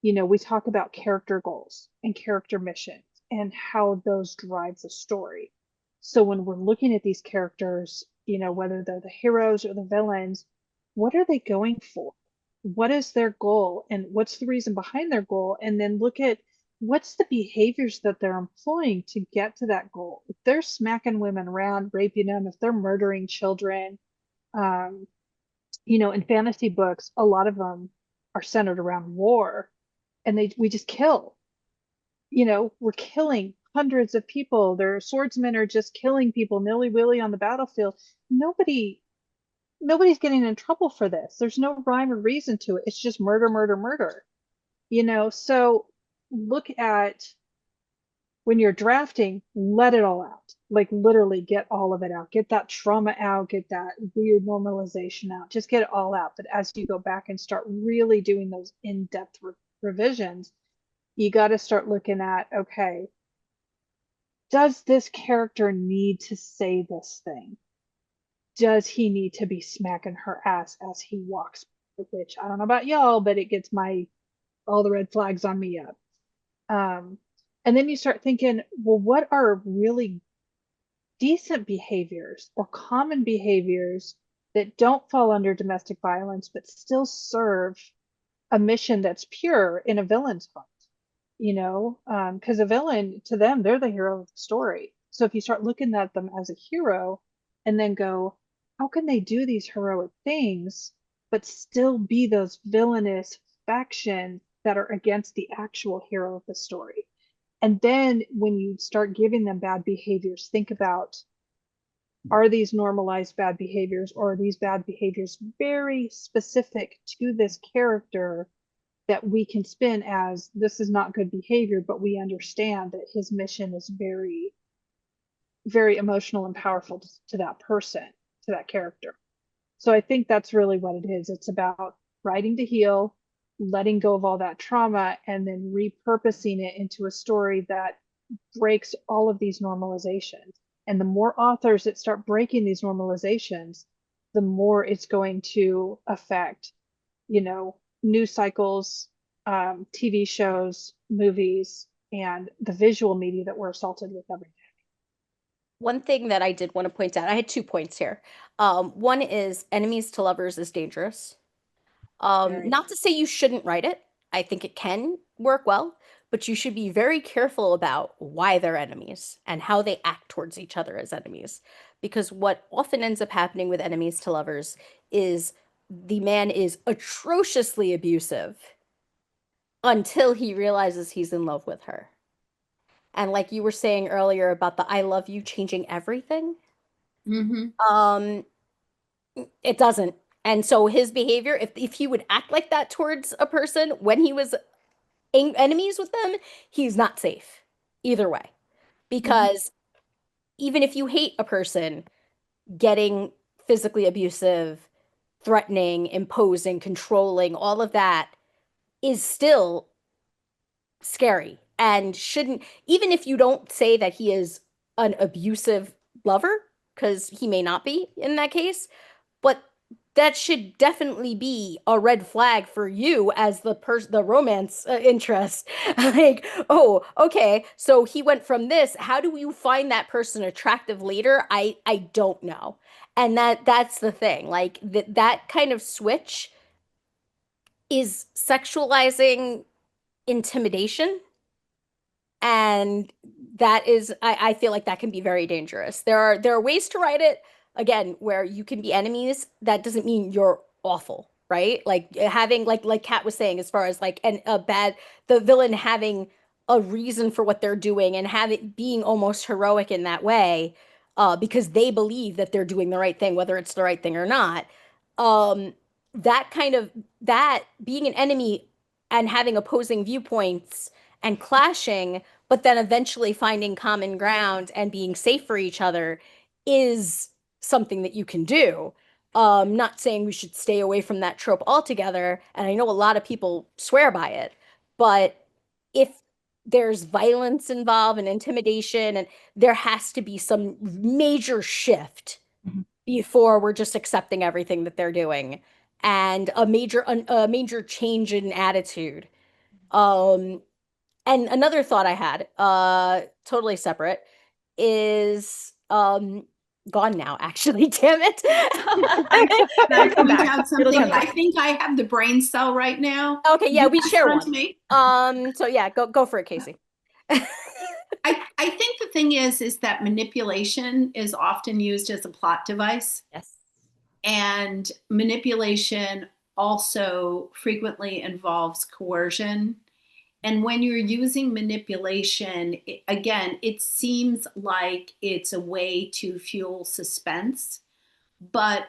we talk about character goals and character missions and how those drive the story. So when we're looking at these characters, whether they're the heroes or the villains, what are they going for? What is their goal? And what's the reason behind their goal? And then look at what's the behaviors that they're employing to get to that goal. If they're smacking women around, raping them, if they're murdering children, um, in fantasy books, a lot of them are centered around war, and we just kill. We're killing hundreds of people. Their swordsmen are just killing people nilly-willy on the battlefield. Nobody's getting in trouble for this. There's no rhyme or reason to it. It's just murder, murder, murder. So look at when you're drafting, let it all out. Like literally get all of it out. Get that trauma out, get that weird normalization out. Just get it all out. But as you go back and start really doing those in-depth revisions, you got to start looking at, okay, does this character need to say this thing? Does he need to be smacking her ass as he walks? Which I don't know about y'all, but it gets all the red flags on me up. And then you start thinking, well, what are really decent behaviors or common behaviors that don't fall under domestic violence, but still serve a mission that's pure in a villain's heart? Because a villain, to them, they're the hero of the story. So if you start looking at them as a hero and then go, how can they do these heroic things, but still be those villainous factions that are against the actual hero of the story? And then when you start giving them bad behaviors, think about, are these normalized bad behaviors, or are these bad behaviors very specific to this character that we can spin as this is not good behavior, but we understand that his mission is very, very emotional and powerful to that person, to that character. So I think that's really what it is. It's about writing to heal, letting go of all that trauma, and then repurposing it into a story that breaks all of these normalizations. And the more authors that start breaking these normalizations, the more it's going to affect, news cycles, TV shows, movies, and the visual media that we're assaulted with every day. One thing that I did want to point out, I had 2 points here. One is enemies to lovers is dangerous. Not to say you shouldn't write it. I think it can work well, but you should be very careful about why they're enemies and how they act towards each other as enemies. Because what often ends up happening with enemies to lovers is the man is atrociously abusive until he realizes he's in love with her. And like you were saying earlier about the I love you changing everything, Mm-hmm. it doesn't. And so his behavior, if he would act like that towards a person when he was enemies with them, he's not safe either way. Because even if you hate a person, getting physically abusive, threatening, imposing, controlling, all of that is still scary and shouldn't, even if you don't say that he is an abusive lover, because he may not be in that case, but that should definitely be a red flag for you as the romance interest. Like, oh, okay, so he went from this. How do you find that person attractive later? I don't know. And that's the thing. Like that kind of switch is sexualizing intimidation, and that is I feel like that can be very dangerous. There are ways to write it, again, where you can be enemies. That doesn't mean you're awful, right? Like having like Kat was saying, as far as like the villain having a reason for what they're doing and having being almost heroic in that way, because they believe that they're doing the right thing, whether it's the right thing or not. Um, that kind of that being an enemy and having opposing viewpoints and clashing, but then eventually finding common ground and being safe for each other is something that you can do. Not saying we should stay away from that trope altogether, and I know a lot of people swear by it, but if there's violence involved and intimidation, and there has to be some major shift Mhm. before we're just accepting everything that they're doing, and a major change in attitude. Um, and another thought I had, totally separate, is gone now, actually. Damn it. Can I Come point back. out It'll something? come I back. think I have the brain cell right now. Okay, yeah, You we pass share it on to one. me. So yeah, go for it, Kasey. I think the thing is that manipulation is often used as a plot device, Yes. and manipulation also frequently involves coercion. And when you're using manipulation, again, it seems like it's a way to fuel suspense. But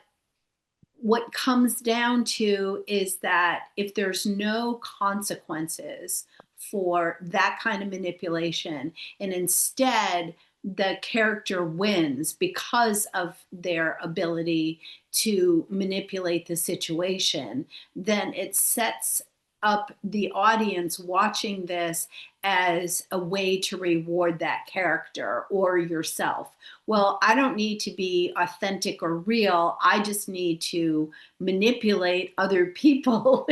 what comes down to is that if there's no consequences for that kind of manipulation, and instead the character wins because of their ability to manipulate the situation, then it sets up the audience watching this as a way to reward that character or yourself. Well, I don't need to be authentic or real. I just need to manipulate other people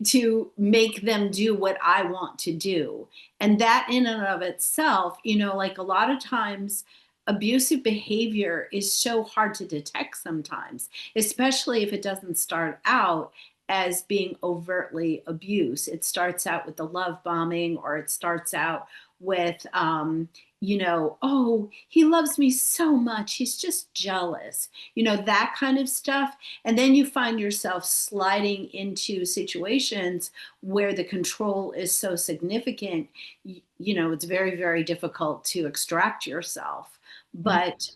to make them do what I want to do. And that in and of itself, like a lot of times, abusive behavior is so hard to detect sometimes, especially if it doesn't start out as being overtly abuse. It starts out with the love bombing, or it starts out with, oh, he loves me so much, he's just jealous, that kind of stuff. And then you find yourself sliding into situations where the control is so significant, it's very, very difficult to extract yourself. But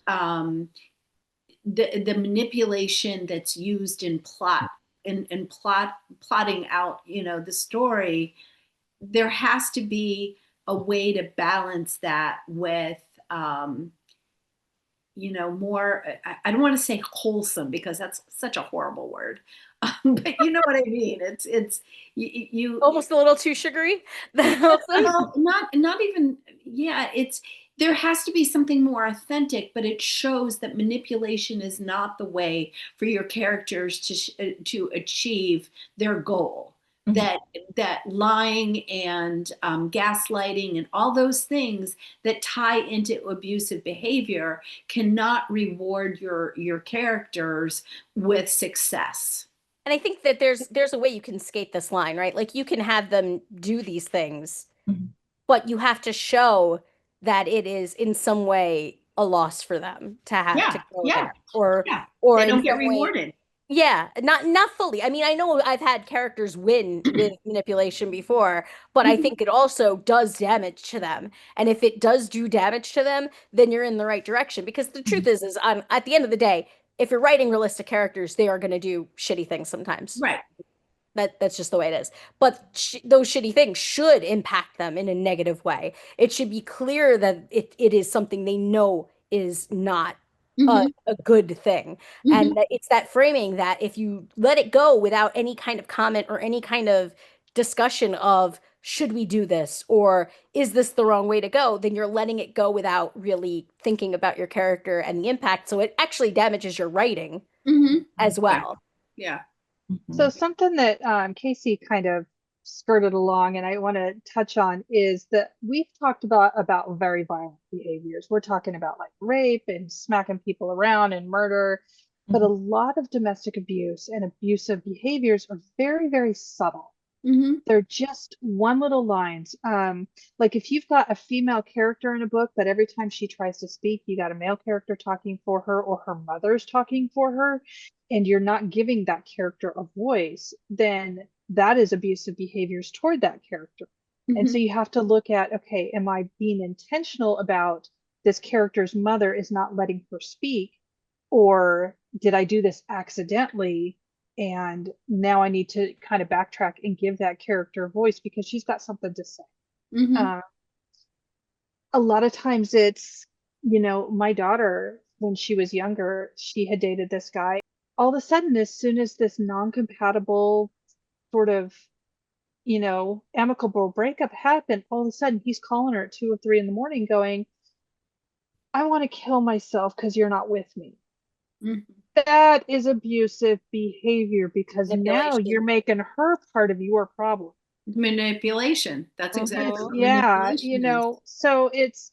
the manipulation that's used in plotting out, the story, there has to be a way to balance that with, more, I don't want to say wholesome, because that's such a horrible word. But you know what I mean? It's you, Almost a little too sugary. well, not even, yeah, there has to be something more authentic, but it shows that manipulation is not the way for your characters to achieve their goal. Mhm. That lying and gaslighting and all those things that tie into abusive behavior cannot reward your characters with success. And I think that there's a way you can skate this line, right? Like you can have them do these things, Mhm. but you have to show that it is in some way a loss for them to have to Yeah, go yeah, there, or yeah. or They in don't get some way. rewarded. Yeah, not fully. I mean, I know I've had characters win with manipulation before, but I think it also does damage to them. And if it does do damage to them, then you're in the right direction. Because the truth Mhm. is at the end of the day, if you're writing realistic characters, they are going to do shitty things sometimes. Right. That's just the way it is. But sh those shitty things should impact them in a negative way. It should be clear that it is something they know is not Hmm. a good thing. Hmm. And that it's that framing that if you let it go without any kind of comment or any kind of discussion of should we do this or is this the wrong way to go, then you're letting it go without really thinking about your character and the impact. So it actually damages your writing Hmm. as Yeah. well. Yeah. So something that Kasey kind of skirted along, and I want to touch on, is that we've talked about very violent behaviors. We're talking about like rape and smacking people around and murder, but a lot of domestic abuse and abusive behaviors are very, very subtle. Hmm. They're just one little lines. Like if you've got a female character in a book, but every time she tries to speak, you got a male character talking for her or her mother's talking for her, and you're not giving that character a voice, then that is abusive behaviors toward that character. And Hmm. so you have to look at, okay, am I being intentional about this character's mother is not letting her speak, or did I do this accidentally? And now I need to kind of backtrack and give that character a voice because she's got something to say. Hmm. Uh, a lot of times it's, my daughter, when she was younger, she had dated this guy. All of a sudden, as soon as this non-compatible sort of, amicable breakup happened, all of a sudden he's calling her at 2 or 3 in the morning going, I want to kill myself because you're not with me. Hmm. That is abusive behavior because now Manipulation. you're making her part of your problem. Manipulation. That's exactly what Yeah, manipulation is. so it's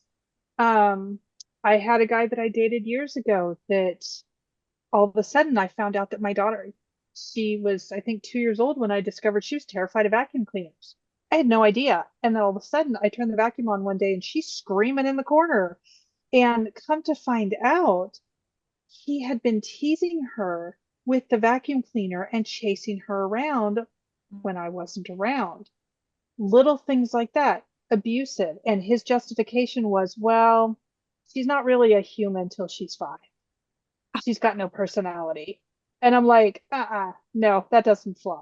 um I had a guy that I dated years ago that all of a sudden I found out that my daughter, she was I think 2 years old when I discovered she was terrified of vacuum cleaners. I had no idea. And then all of a sudden I turned the vacuum on one day and she's screaming in the corner. And come to find out, he had been teasing her with the vacuum cleaner and chasing her around when I wasn't around. Little things like that, abusive. And his justification was, well, she's not really a human till she's 5. She's got no personality. And I'm like, no, that doesn't fly.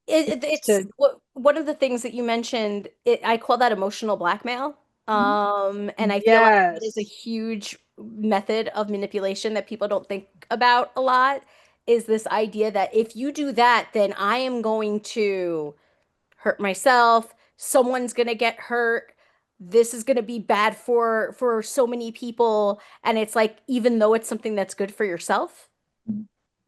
It's To, one of the things that you mentioned, I call that emotional blackmail. Mhm. And I feel like that is a yes. huge method of manipulation that people don't think about a lot, is this idea that if you do that, then I am going to hurt myself, someone's going to get hurt. This is going to be bad for so many people. And it's like, even though it's something that's good for yourself,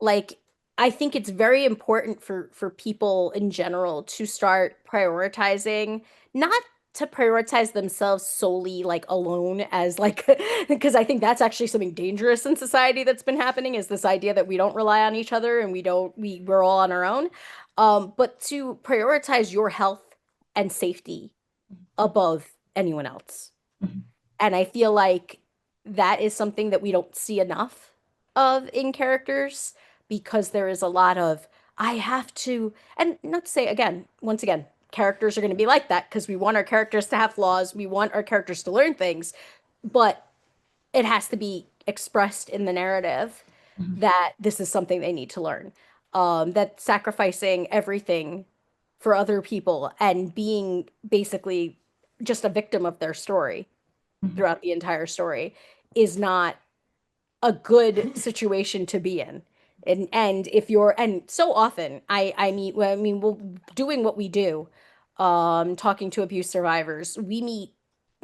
like I think it's very important for people in general to start prioritizing, not to prioritize themselves solely like alone as like because I think that's actually something dangerous in society that's been happening, is this idea that we don't rely on each other and we're all on our own. But to prioritize your health and safety above anyone else. And I feel like that is something that we don't see enough of in characters, because there is a lot of, I have to, and not to say again, once again, characters are going to be like that because we want our characters to have flaws, we want our characters to learn things, but it has to be expressed in the narrative that this is something they need to learn. That sacrificing everything for other people and being basically just a victim of their story throughout the entire story is not a good situation to be in. And if you're, and so often I meet, well, I mean, we're doing what we do, talking to abuse survivors, we meet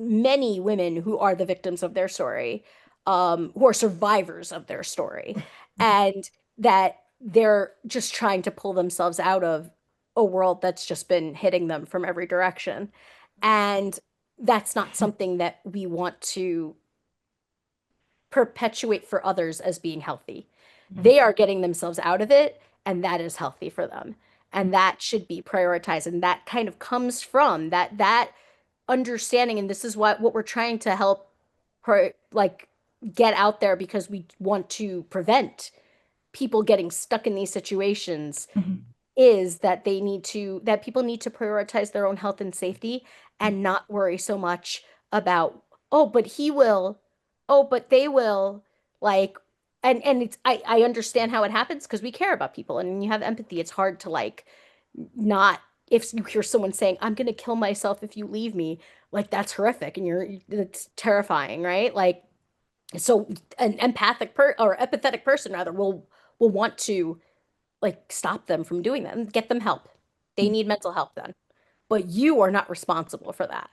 many women who are the victims of their story, who are survivors of their story, and that they're just trying to pull themselves out of a world that's just been hitting them from every direction. And that's not something that we want to perpetuate for others as being healthy. They are getting themselves out of it, and that is healthy for them. And that should be prioritized. And that kind of comes from that understanding. And this is what we're trying to help like get out there, because we want to prevent people getting stuck in these situations, is that that people need to prioritize their own health and safety and not worry so much about, oh, but he will, oh, but they will. Like, and it's I understand how it happens because we care about people and when you have empathy, it's hard to like not if you hear someone saying, I'm gonna kill myself if you leave me, like that's horrific and it's terrifying, right? Like so an empathic or empathetic person rather will want to like stop them from doing that and get them help. They need mental help then. But you are not responsible for that.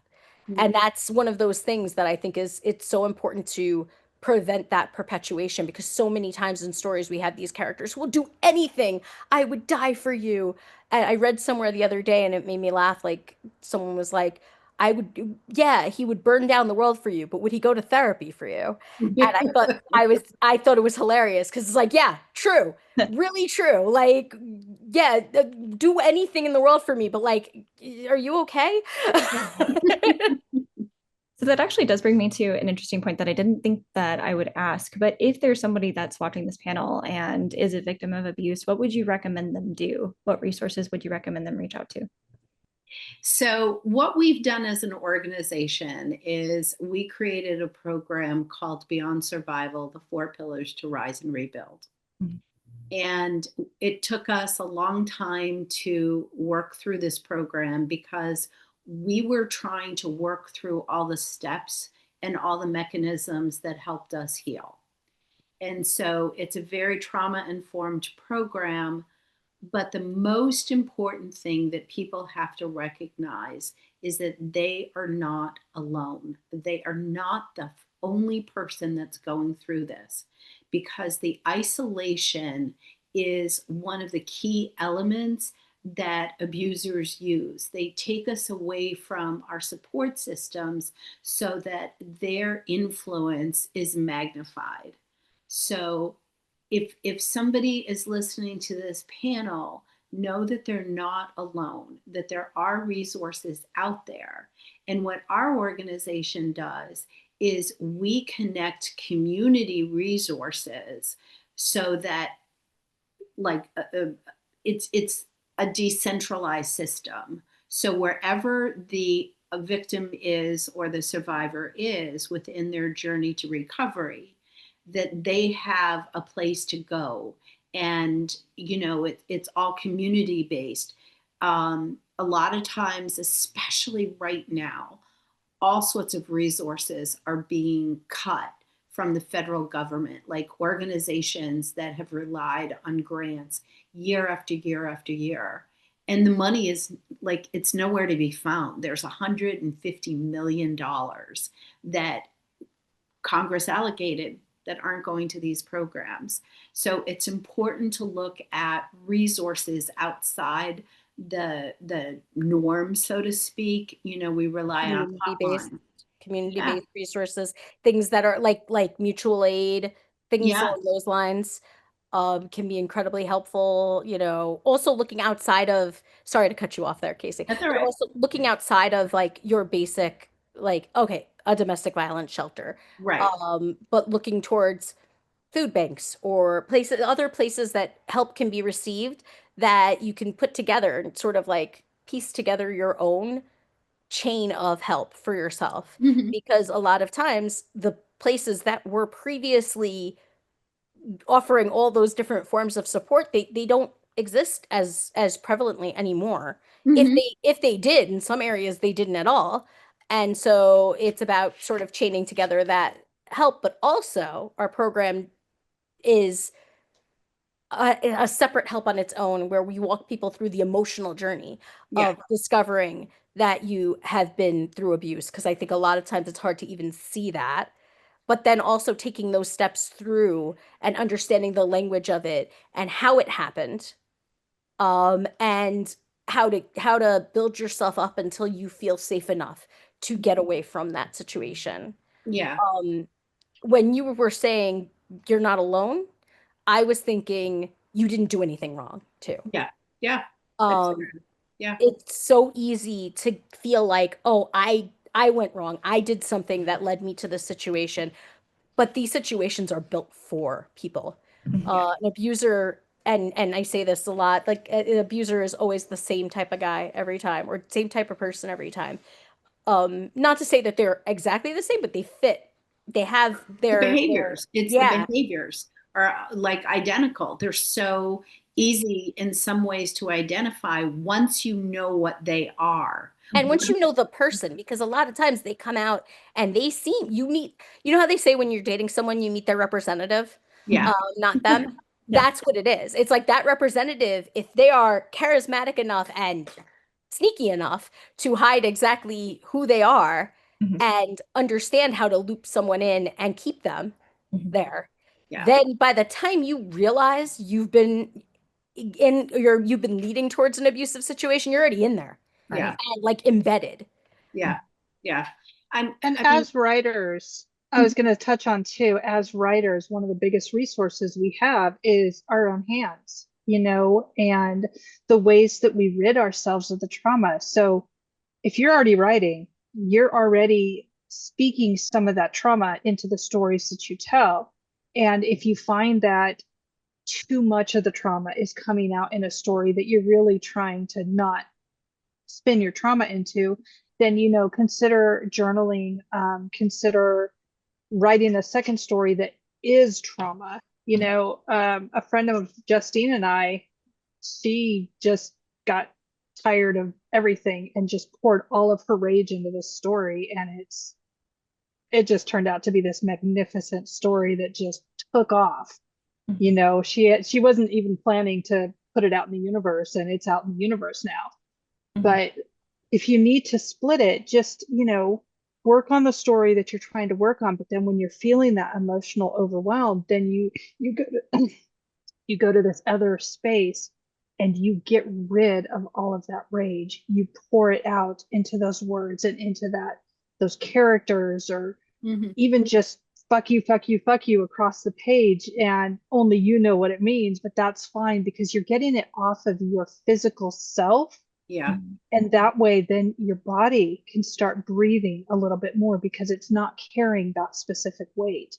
And that's one of those things that I think is it's so important to prevent that perpetuation because so many times in stories we have these characters who will do anything. I would die for you. And I read somewhere the other day and it made me laugh. Like someone was like, I would, yeah, he would burn down the world for you, but would he go to therapy for you? And I thought it was hilarious because it's like, yeah, true, really true. Like, yeah, do anything in the world for me, but like, are you okay? So that actually does bring me to an interesting point that I didn't think that I would ask. But if there's somebody that's watching this panel and is a victim of abuse, what would you recommend them do? What resources would you recommend them reach out to? So, what we've done as an organization is we created a program called Beyond Survival: The Four Pillars to Rise and Rebuild. Mhm. And it took us a long time to work through this program because we were trying to work through all the steps and all the mechanisms that helped us heal. And so it's a very trauma informed program. But the most important thing that people have to recognize is that they are not alone. They are not the only person that's going through this because the isolation is one of the key elements that abusers use. They take us away from our support systems so that their influence is magnified. So if somebody is listening to this panel, know that they're not alone, that there are resources out there. And what our organization does is we connect community resources so that like it's a decentralized system. So wherever the a victim is or the survivor is within their journey to recovery, that they have a place to go. And it's all community based. A lot of times, especially right now, all sorts of resources are being cut from the federal government, like organizations that have relied on grants year after year after year. And the money is like, it's nowhere to be found. There's $150 million that Congress allocated that aren't going to these programs. So it's important to look at resources outside the norm, so to speak. We rely on community-based hotlines. Yeah, community-based resources, things that are like mutual aid, things yeah, along those lines, can be incredibly helpful. Also looking outside of, sorry to cut you off there, Kasey, that's all but right. also looking outside of like your basic, like, okay, a domestic violence shelter, Right. but looking towards food banks or other places that help can be received that you can put together and sort of like piece together your own chain of help for yourself Hmm. because a lot of times the places that were previously offering all those different forms of support they don't exist as prevalently anymore. if Hmm. they if they did, in some areas they didn't at all, and so it's about sort of chaining together that help. But also our program is a separate help on its own where we walk people through the emotional journey Yeah. of discovering that you have been through abuse, because I think a lot of times it's hard to even see that, but then also taking those steps through and understanding the language of it and how it happened, and how to build yourself up until you feel safe enough to get away from that situation. Yeah. um when you were saying you're not alone, I was thinking you didn't do anything wrong too. Yeah. Yeah. That's Um, true. Yeah. it's so easy to feel like, oh, I went wrong. I did something that led me to this situation. But these situations are built for people. Yeah. An abuser, and I say this a lot, like an abuser is always the same type of guy every time, or same type of person every time. Not to say that they're exactly the same, but they fit. They have The their behaviors. It's the yeah, behaviors are like identical. They're so easy in some ways to identify once you know what they are. And once you know the person, because a lot of times they come out and you know how they say when you're dating someone, you meet their representative, Yeah. not them. Yeah. That's what it is. It's like that representative, if they are charismatic enough and sneaky enough to hide exactly who they are Mhm. and understand how to loop someone in and keep them Mhm. there, Yeah. then by the time you realize you've been leading towards an abusive situation, you're already in there Yeah. and like embedded. Yeah. Yeah. And I mean, as writers, I was going to touch on too, as writers, one of the biggest resources we have is our own hands, and the ways that we rid ourselves of the trauma. So if you're already writing, you're already speaking some of that trauma into the stories that you tell. And if you find that too much of the trauma is coming out in a story that you're really trying to not spin your trauma into, then consider journaling, consider writing a second story that is trauma. A friend of Justine and I, she just got tired of everything and just poured all of her rage into this story, and it just turned out to be this magnificent story that just took off. She wasn't even planning to put it out in the universe, and it's out in the universe now. But if you need to split it, just, work on the story that you're trying to work on. But then when you're feeling that emotional overwhelm, then you go to, you go to this other space and you get rid of all of that rage. You pour it out into those words and into those characters, or even just fuck you, fuck you, fuck you across the page. And only you know what it means, but that's fine because you're getting it off of your physical self. yeah. And that way, then your body can start breathing a little bit more because it's not carrying that specific weight.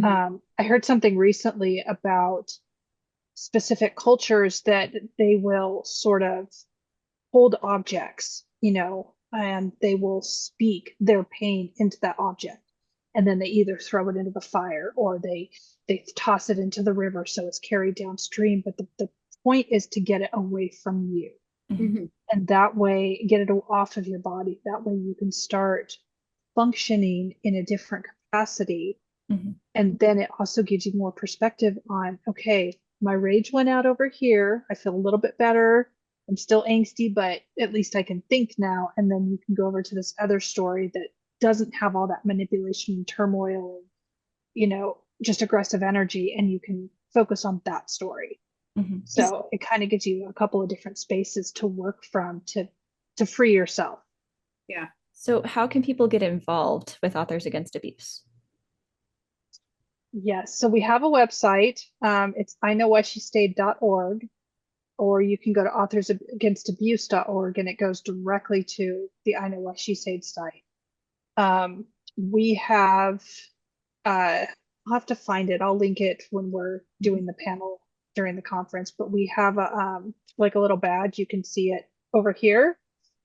I heard something recently about specific cultures that they will sort of hold objects, and they will speak their pain into that object. And then they either throw it into the fire or they toss it into the river so it's carried downstream. But the point is to get it away from you. And that way, get it off of your body. That way you can start functioning in a different capacity. And then it also gives you more perspective on, okay, my rage went out over here. I feel a little bit better. I'm still angsty, but at least I can think now. And then you can go over to this other story that doesn't have all that manipulation and turmoil and, just aggressive energy. And you can focus on that story. So it kind of gives you a couple of different spaces to work from to free yourself. Yeah. So how can people get involved with Authors Against Abuse? Yes, so we have a website. It's iknowwhyshestayed.org, or you can go to authorsagainst.abuse.org and it goes directly to the I Know Why She Stayed site. We have, I'll have to find it. I'll link it when we're doing the panel during the conference, but we have like a little badge. You can see it over here,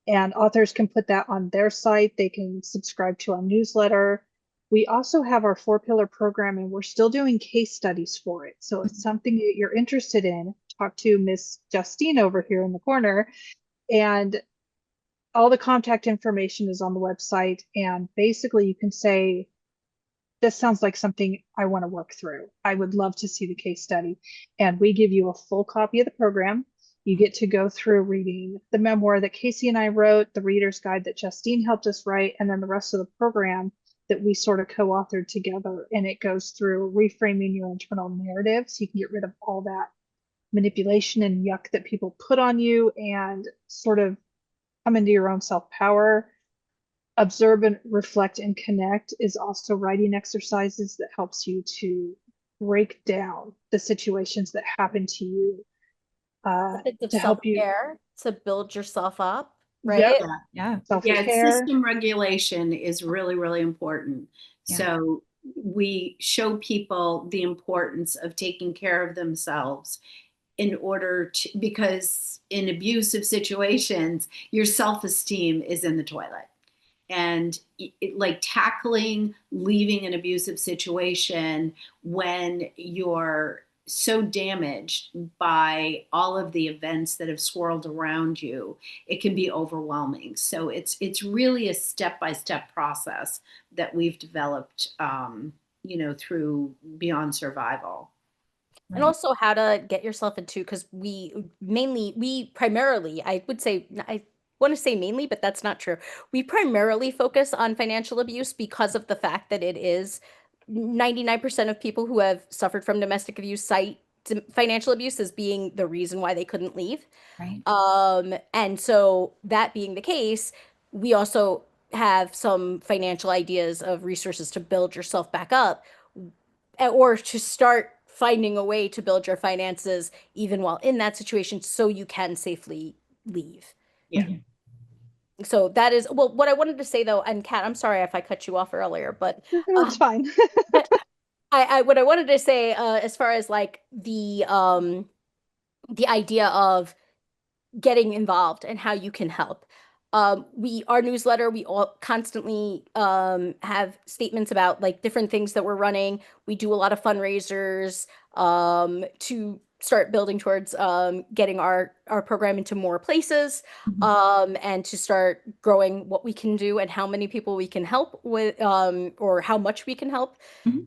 and authors can put that on their site. They can subscribe to our newsletter. We also have our 4-pillar program, and we're still doing case studies for it. So if it's something that you're interested in, talk to Miss Justine over here in the corner, and all the contact information is on the website. And basically you can say, this sounds like something I want to work through. I would love to see the case study. And we give you a full copy of the program. You get to go through reading the memoir that Kasey and I wrote, the reader's guide that Justine helped us write, and then the rest of the program that we sort of co-authored together. And it goes through reframing your internal narrative so you can get rid of all that manipulation and yuck that people put on you and sort of come into your own self-power. Observe and reflect and connect is also writing exercises that helps you to break down the situations that happen to you, It's to help you. self-care to build yourself up, Yep. right? Yeah. Self-care. System regulation is really, really important. Yeah. So we show people the importance of taking care of themselves in order to, because in abusive situations, your self-esteem is in the toilet. and like tackling leaving an abusive situation when you're so damaged by all of the events that have swirled around you, it can be overwhelming. So it's really a step-by-step process that we've developed, through Beyond Survival. And also how to get yourself into, because we primarily, I would say, I want to say mainly, but that's not true. We primarily focus on financial abuse because of the fact that it is 99% of people who have suffered from domestic abuse cite financial abuse as being the reason why they couldn't leave. Right. And so that being the case, we also have some financial ideas of resources to build yourself back up, or to start finding a way to build your finances even while in that situation so you can safely leave. Yeah. So that is, well, what I wanted to say though, and Kat, I'm sorry if I cut you off earlier, but It's fine. what I wanted to say, as far as like the idea of getting involved and how you can help. Our newsletter, we all constantly have statements about like different things that we're running. We do a lot of fundraisers to start building towards getting our program into more places, and to start growing what we can do and how many people we can help with, or how much we can help,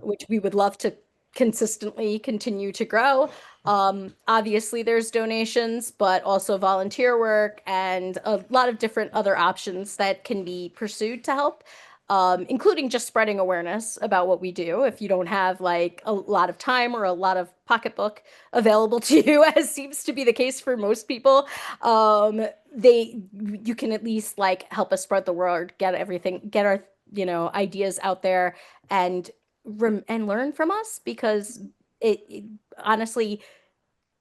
which we would love to consistently continue to grow. Obviously there's donations, but also volunteer work and a lot of different other options that can be pursued to help, including just spreading awareness about what we do. If you don't have like a lot of time or a lot of pocketbook available to you, as seems to be the case for most people, you can at least like help us spread the word, get our, ideas out there, and learn from us, because it honestly,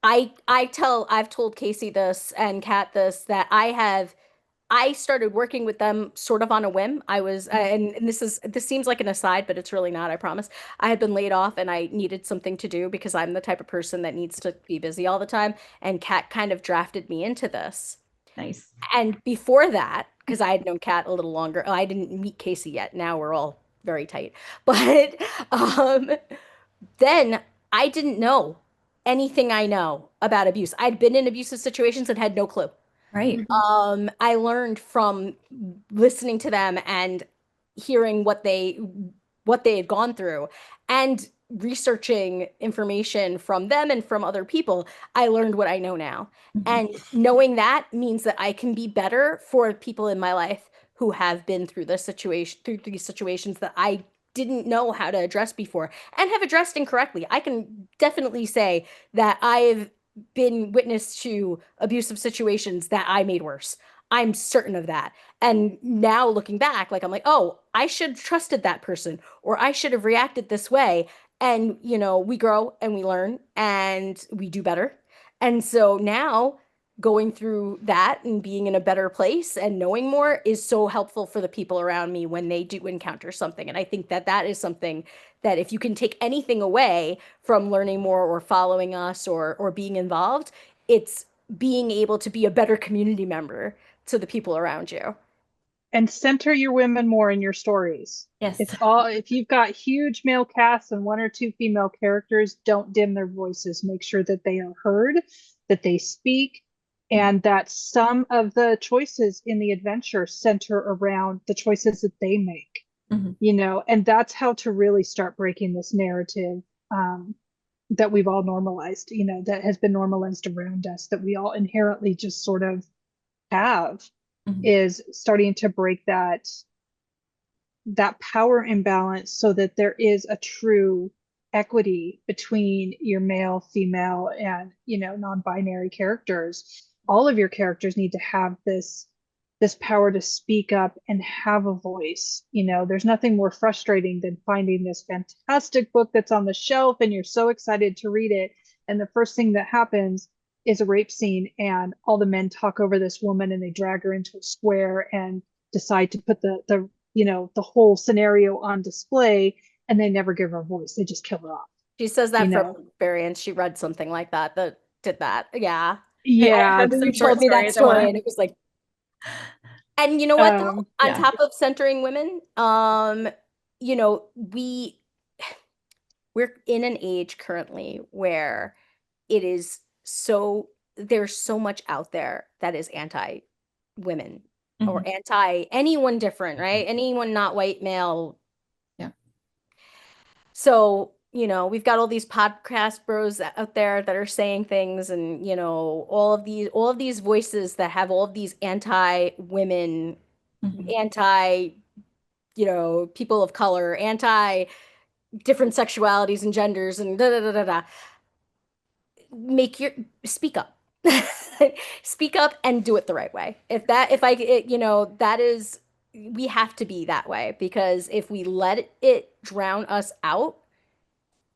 I've told Kasey this and Kat this, that I started working with them sort of on a whim. I was, and this seems like an aside, but it's really not, I promise. I had been laid off and I needed something to do because I'm the type of person that needs to be busy all the time. And Kat kind of drafted me into this. Nice. And before that, because I had known Kat a little longer, I didn't meet Kasey yet. Now we're all very tight. But then I didn't know anything I know about abuse. I'd been in abusive situations and had no clue. Right. I learned from listening to them and hearing what they had gone through, and researching information from them and from other people. I learned what I know now. And knowing that means that I can be better for people in my life who have been through these situations that I didn't know how to address before and have addressed incorrectly. I can definitely say that I've been witness to abusive situations that I made worse. I'm certain of that. And now looking back, like I'm like, oh, I should have trusted that person, or I should have reacted this way. And, we grow and we learn and we do better. And so now going through that and being in a better place and knowing more is so helpful for the people around me when they do encounter something. And I think that that is something that if you can take anything away from learning more or following us or being involved, it's being able to be a better community member to the people around you. And center your women more in your stories. Yes. It's all, if you've got huge male casts and one or two female characters, don't dim their voices. Make sure that they are heard, that they speak, and that some of the choices in the adventure center around the choices that they make. And that's how to really start breaking this narrative that we've all normalized, that has been normalized around us, that we all inherently just sort of have, is starting to break that power imbalance so that there is a true equity between your male, female, and non-binary characters. All of your characters need to have this power to speak up and have a voice. There's nothing more frustrating than finding this fantastic book that's on the shelf and you're so excited to read it, and the first thing that happens is a rape scene, and all the men talk over this woman and they drag her into a square and decide to put the whole scenario on display, and they never give her a voice. They just kill her off. She says that from experience. She read something like that did that. Yeah. Yeah. You told me that story and it was like, And you know what though? On Yeah. top of centering women, you know, we're in an age currently where it is so there's so much out there that is anti-women or Mhm. anti anyone different, right? Anyone not white male. Yeah. So, you know, we've got all these podcast bros out there that are saying things and, you know, all of these voices that have all of these anti-women, Mhm. anti, you know, people of color, anti different sexualities and genders and da da da da da. Make your speak up. Speak up and do it the right way. You know, that is, we have to be that way because if we let it drown us out,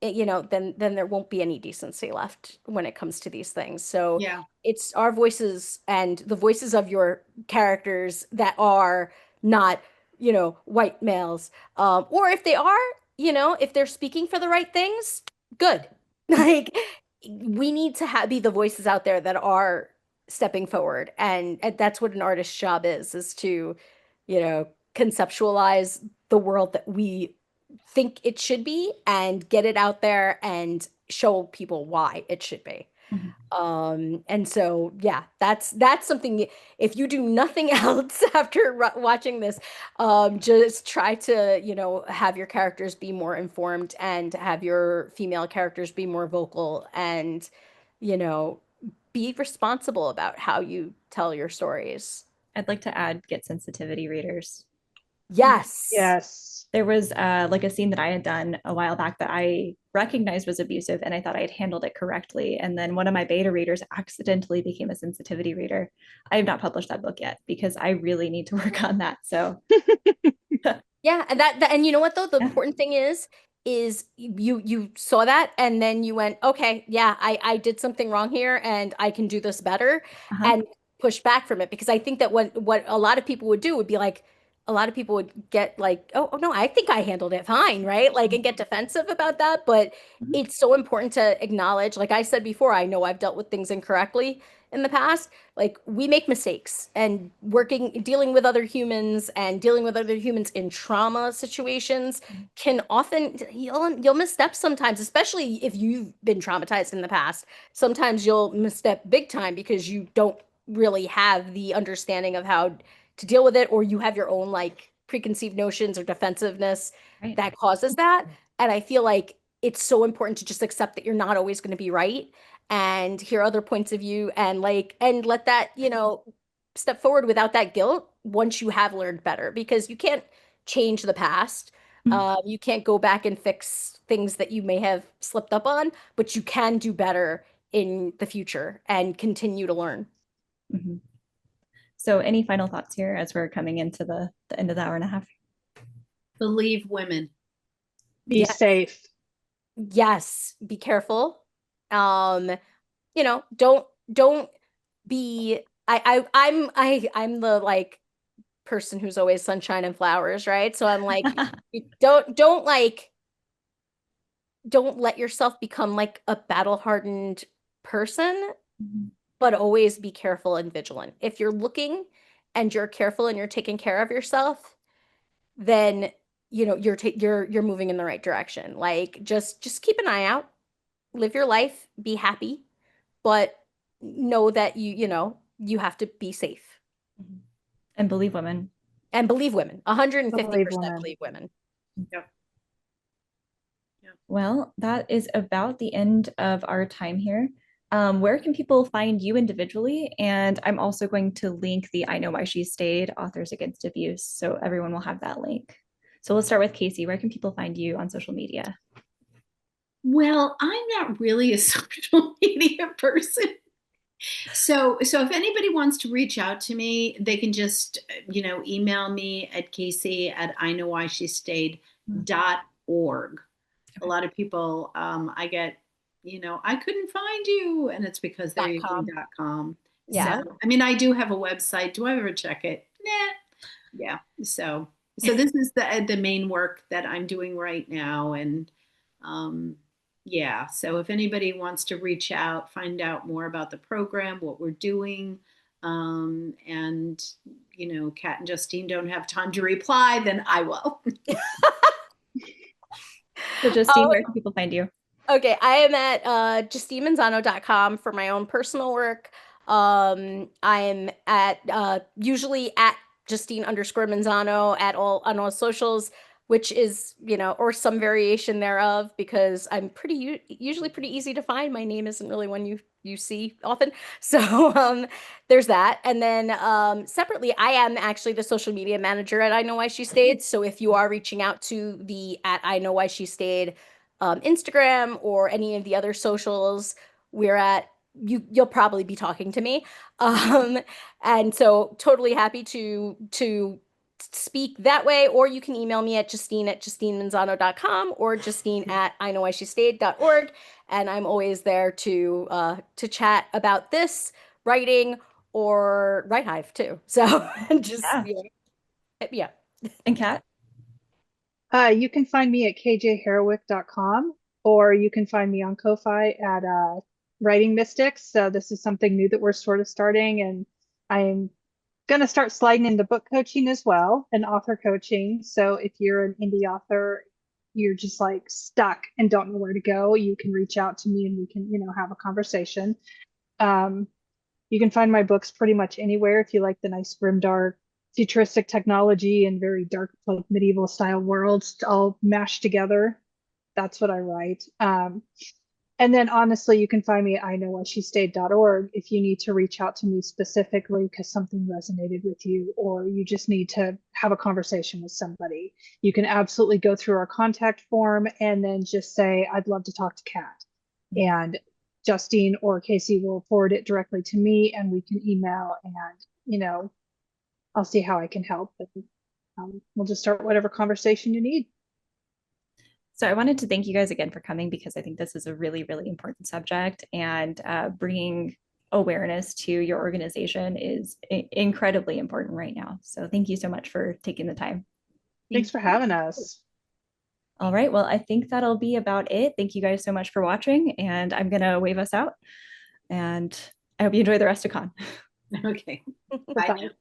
you know, then there won't be any decency left when it comes to these things. So Yeah. it's our voices and the voices of your characters that are not, you know, white males. Or if they are, you know, if they're speaking for the right things, good. Like we need to be the voices out there that are stepping forward, and that's what an artist's job is to, you know, conceptualize the world that we think it should be and get it out there and show people why it should be. Mhm. And so yeah, that's something if you do nothing else after watching this, just try to, you know, have your characters be more informed and have your female characters be more vocal and, you know, be responsible about how you tell your stories. I'd like to add get sensitivity readers. Yes. Yes. There was like a scene that I had done a while back that I recognized was abusive and I thought I had handled it correctly. And then one of my beta readers accidentally became a sensitivity reader. I have not published that book yet because I really need to work on that. So Yeah, and that and you know what though? The yeah. important thing is you saw that and then you went, okay, yeah, I did something wrong here and I can do this better Uh-huh. and push back from it because I think that what a lot of people would do would be like a lot of people would get like, oh no, I think I handled it fine, right? Like and get defensive about that, but Mhm. it's so important to acknowledge, like I said before, I know I've dealt with things incorrectly in the past. Like we make mistakes and dealing with other humans and dealing with other humans in trauma situations can often you'll misstep sometimes, especially if you've been traumatized in the past. Sometimes you'll misstep big time because you don't really have the understanding of how to deal with it, or you have your own like preconceived notions or defensiveness Right. that causes that. And I feel like it's so important to just accept that you're not always going to be right and hear other points of view and like and let that, you know, step forward without that guilt once you have learned better because you can't change the past. Mhm. You can't go back and fix things that you may have slipped up on, but you can do better in the future and continue to learn. Mhm. So any final thoughts here as we're coming into the end of the hour and a half? Believe women. Be Yeah. safe. Yes, be careful. Um, you know, don't be I'm the like person who's always sunshine and flowers, right? So I'm like, don't like don't let yourself become like a battle-hardened person, Mhm. but always be careful and vigilant. If you're looking and you're careful and you're taking care of yourself, then you know you're moving in the right direction. Like just keep an eye out, live your life, be happy, but know that you know you have to be safe Mhm. And believe women. and believe women. Believe 150% women. believe women. Yep. Yep. Well, that is about the end of our time here. Where can people find you individually? And I'm also going to link the I Know Why She Stayed Authors Against Abuse. So everyone will have that link. So we'll start with Kasey. Where can people find you on social media? Well, I'm not really a social media person. So if anybody wants to reach out to me, they can just, email me at Kasey at iknowwhyshe.stayed.org. A lot of people, I get, I couldn't find you. And it's because they're using .com. .com. Yeah. So, I mean, I do have a website. Do I ever check it? Nah. Yeah. So this is the main work that I'm doing right now. And, yeah, so if anybody wants to reach out, find out more about the program, what we're doing, And, Kat and Justine don't have time to reply, then I will. So Justine, where can people find you? Okay, I am at JustineManzano.com for my own personal work. I'm at usually at Justine_Manzano at on all socials, which is, or some variation thereof, because I'm usually pretty easy to find. My name isn't really one you see often. So there's that. And then separately, I am actually the social media manager at I Know Why She Stayed. So if you are reaching out to the at I Know Why She Stayed Instagram or any of the other socials we're at, you'll probably be talking to me. And so totally happy to speak that way, or you can email me at Justine@JustineManzano.com or Justine@IKnowWhySheStayed.org. And I'm always there to chat about this, writing, or Write Hive too. So just yeah. And Kat? You can find me at kjharrowick.com, or you can find me on Ko-Fi at Writing Mystics. So this is something new that we're sort of starting, and I'm going to start sliding into book coaching as well and author coaching. So if you're an indie author, you're just like stuck and don't know where to go, you can reach out to me and we can, have a conversation. You can find my books pretty much anywhere if you like the nice grimdark futuristic technology and very dark, like medieval style worlds all mashed together. That's what I write. And then honestly, you can find me at iknowwhyshestayed.org if you need to reach out to me specifically because something resonated with you, or you just need to have a conversation with somebody. You can absolutely go through our contact form and then just say, I'd love to talk to Kat. And Justine or Kasey will forward it directly to me and we can email, and, I'll see how I can help. We'll just start whatever conversation you need. So I wanted to thank you guys again for coming, because I think this is a really, really important subject, and bringing awareness to your organization is incredibly important right now. So thank you so much for taking the time. Thanks for having us. All right, well, I think that'll be about it. Thank you guys so much for watching, and I'm gonna wave us out, and I hope you enjoy the rest of con. Okay. Bye.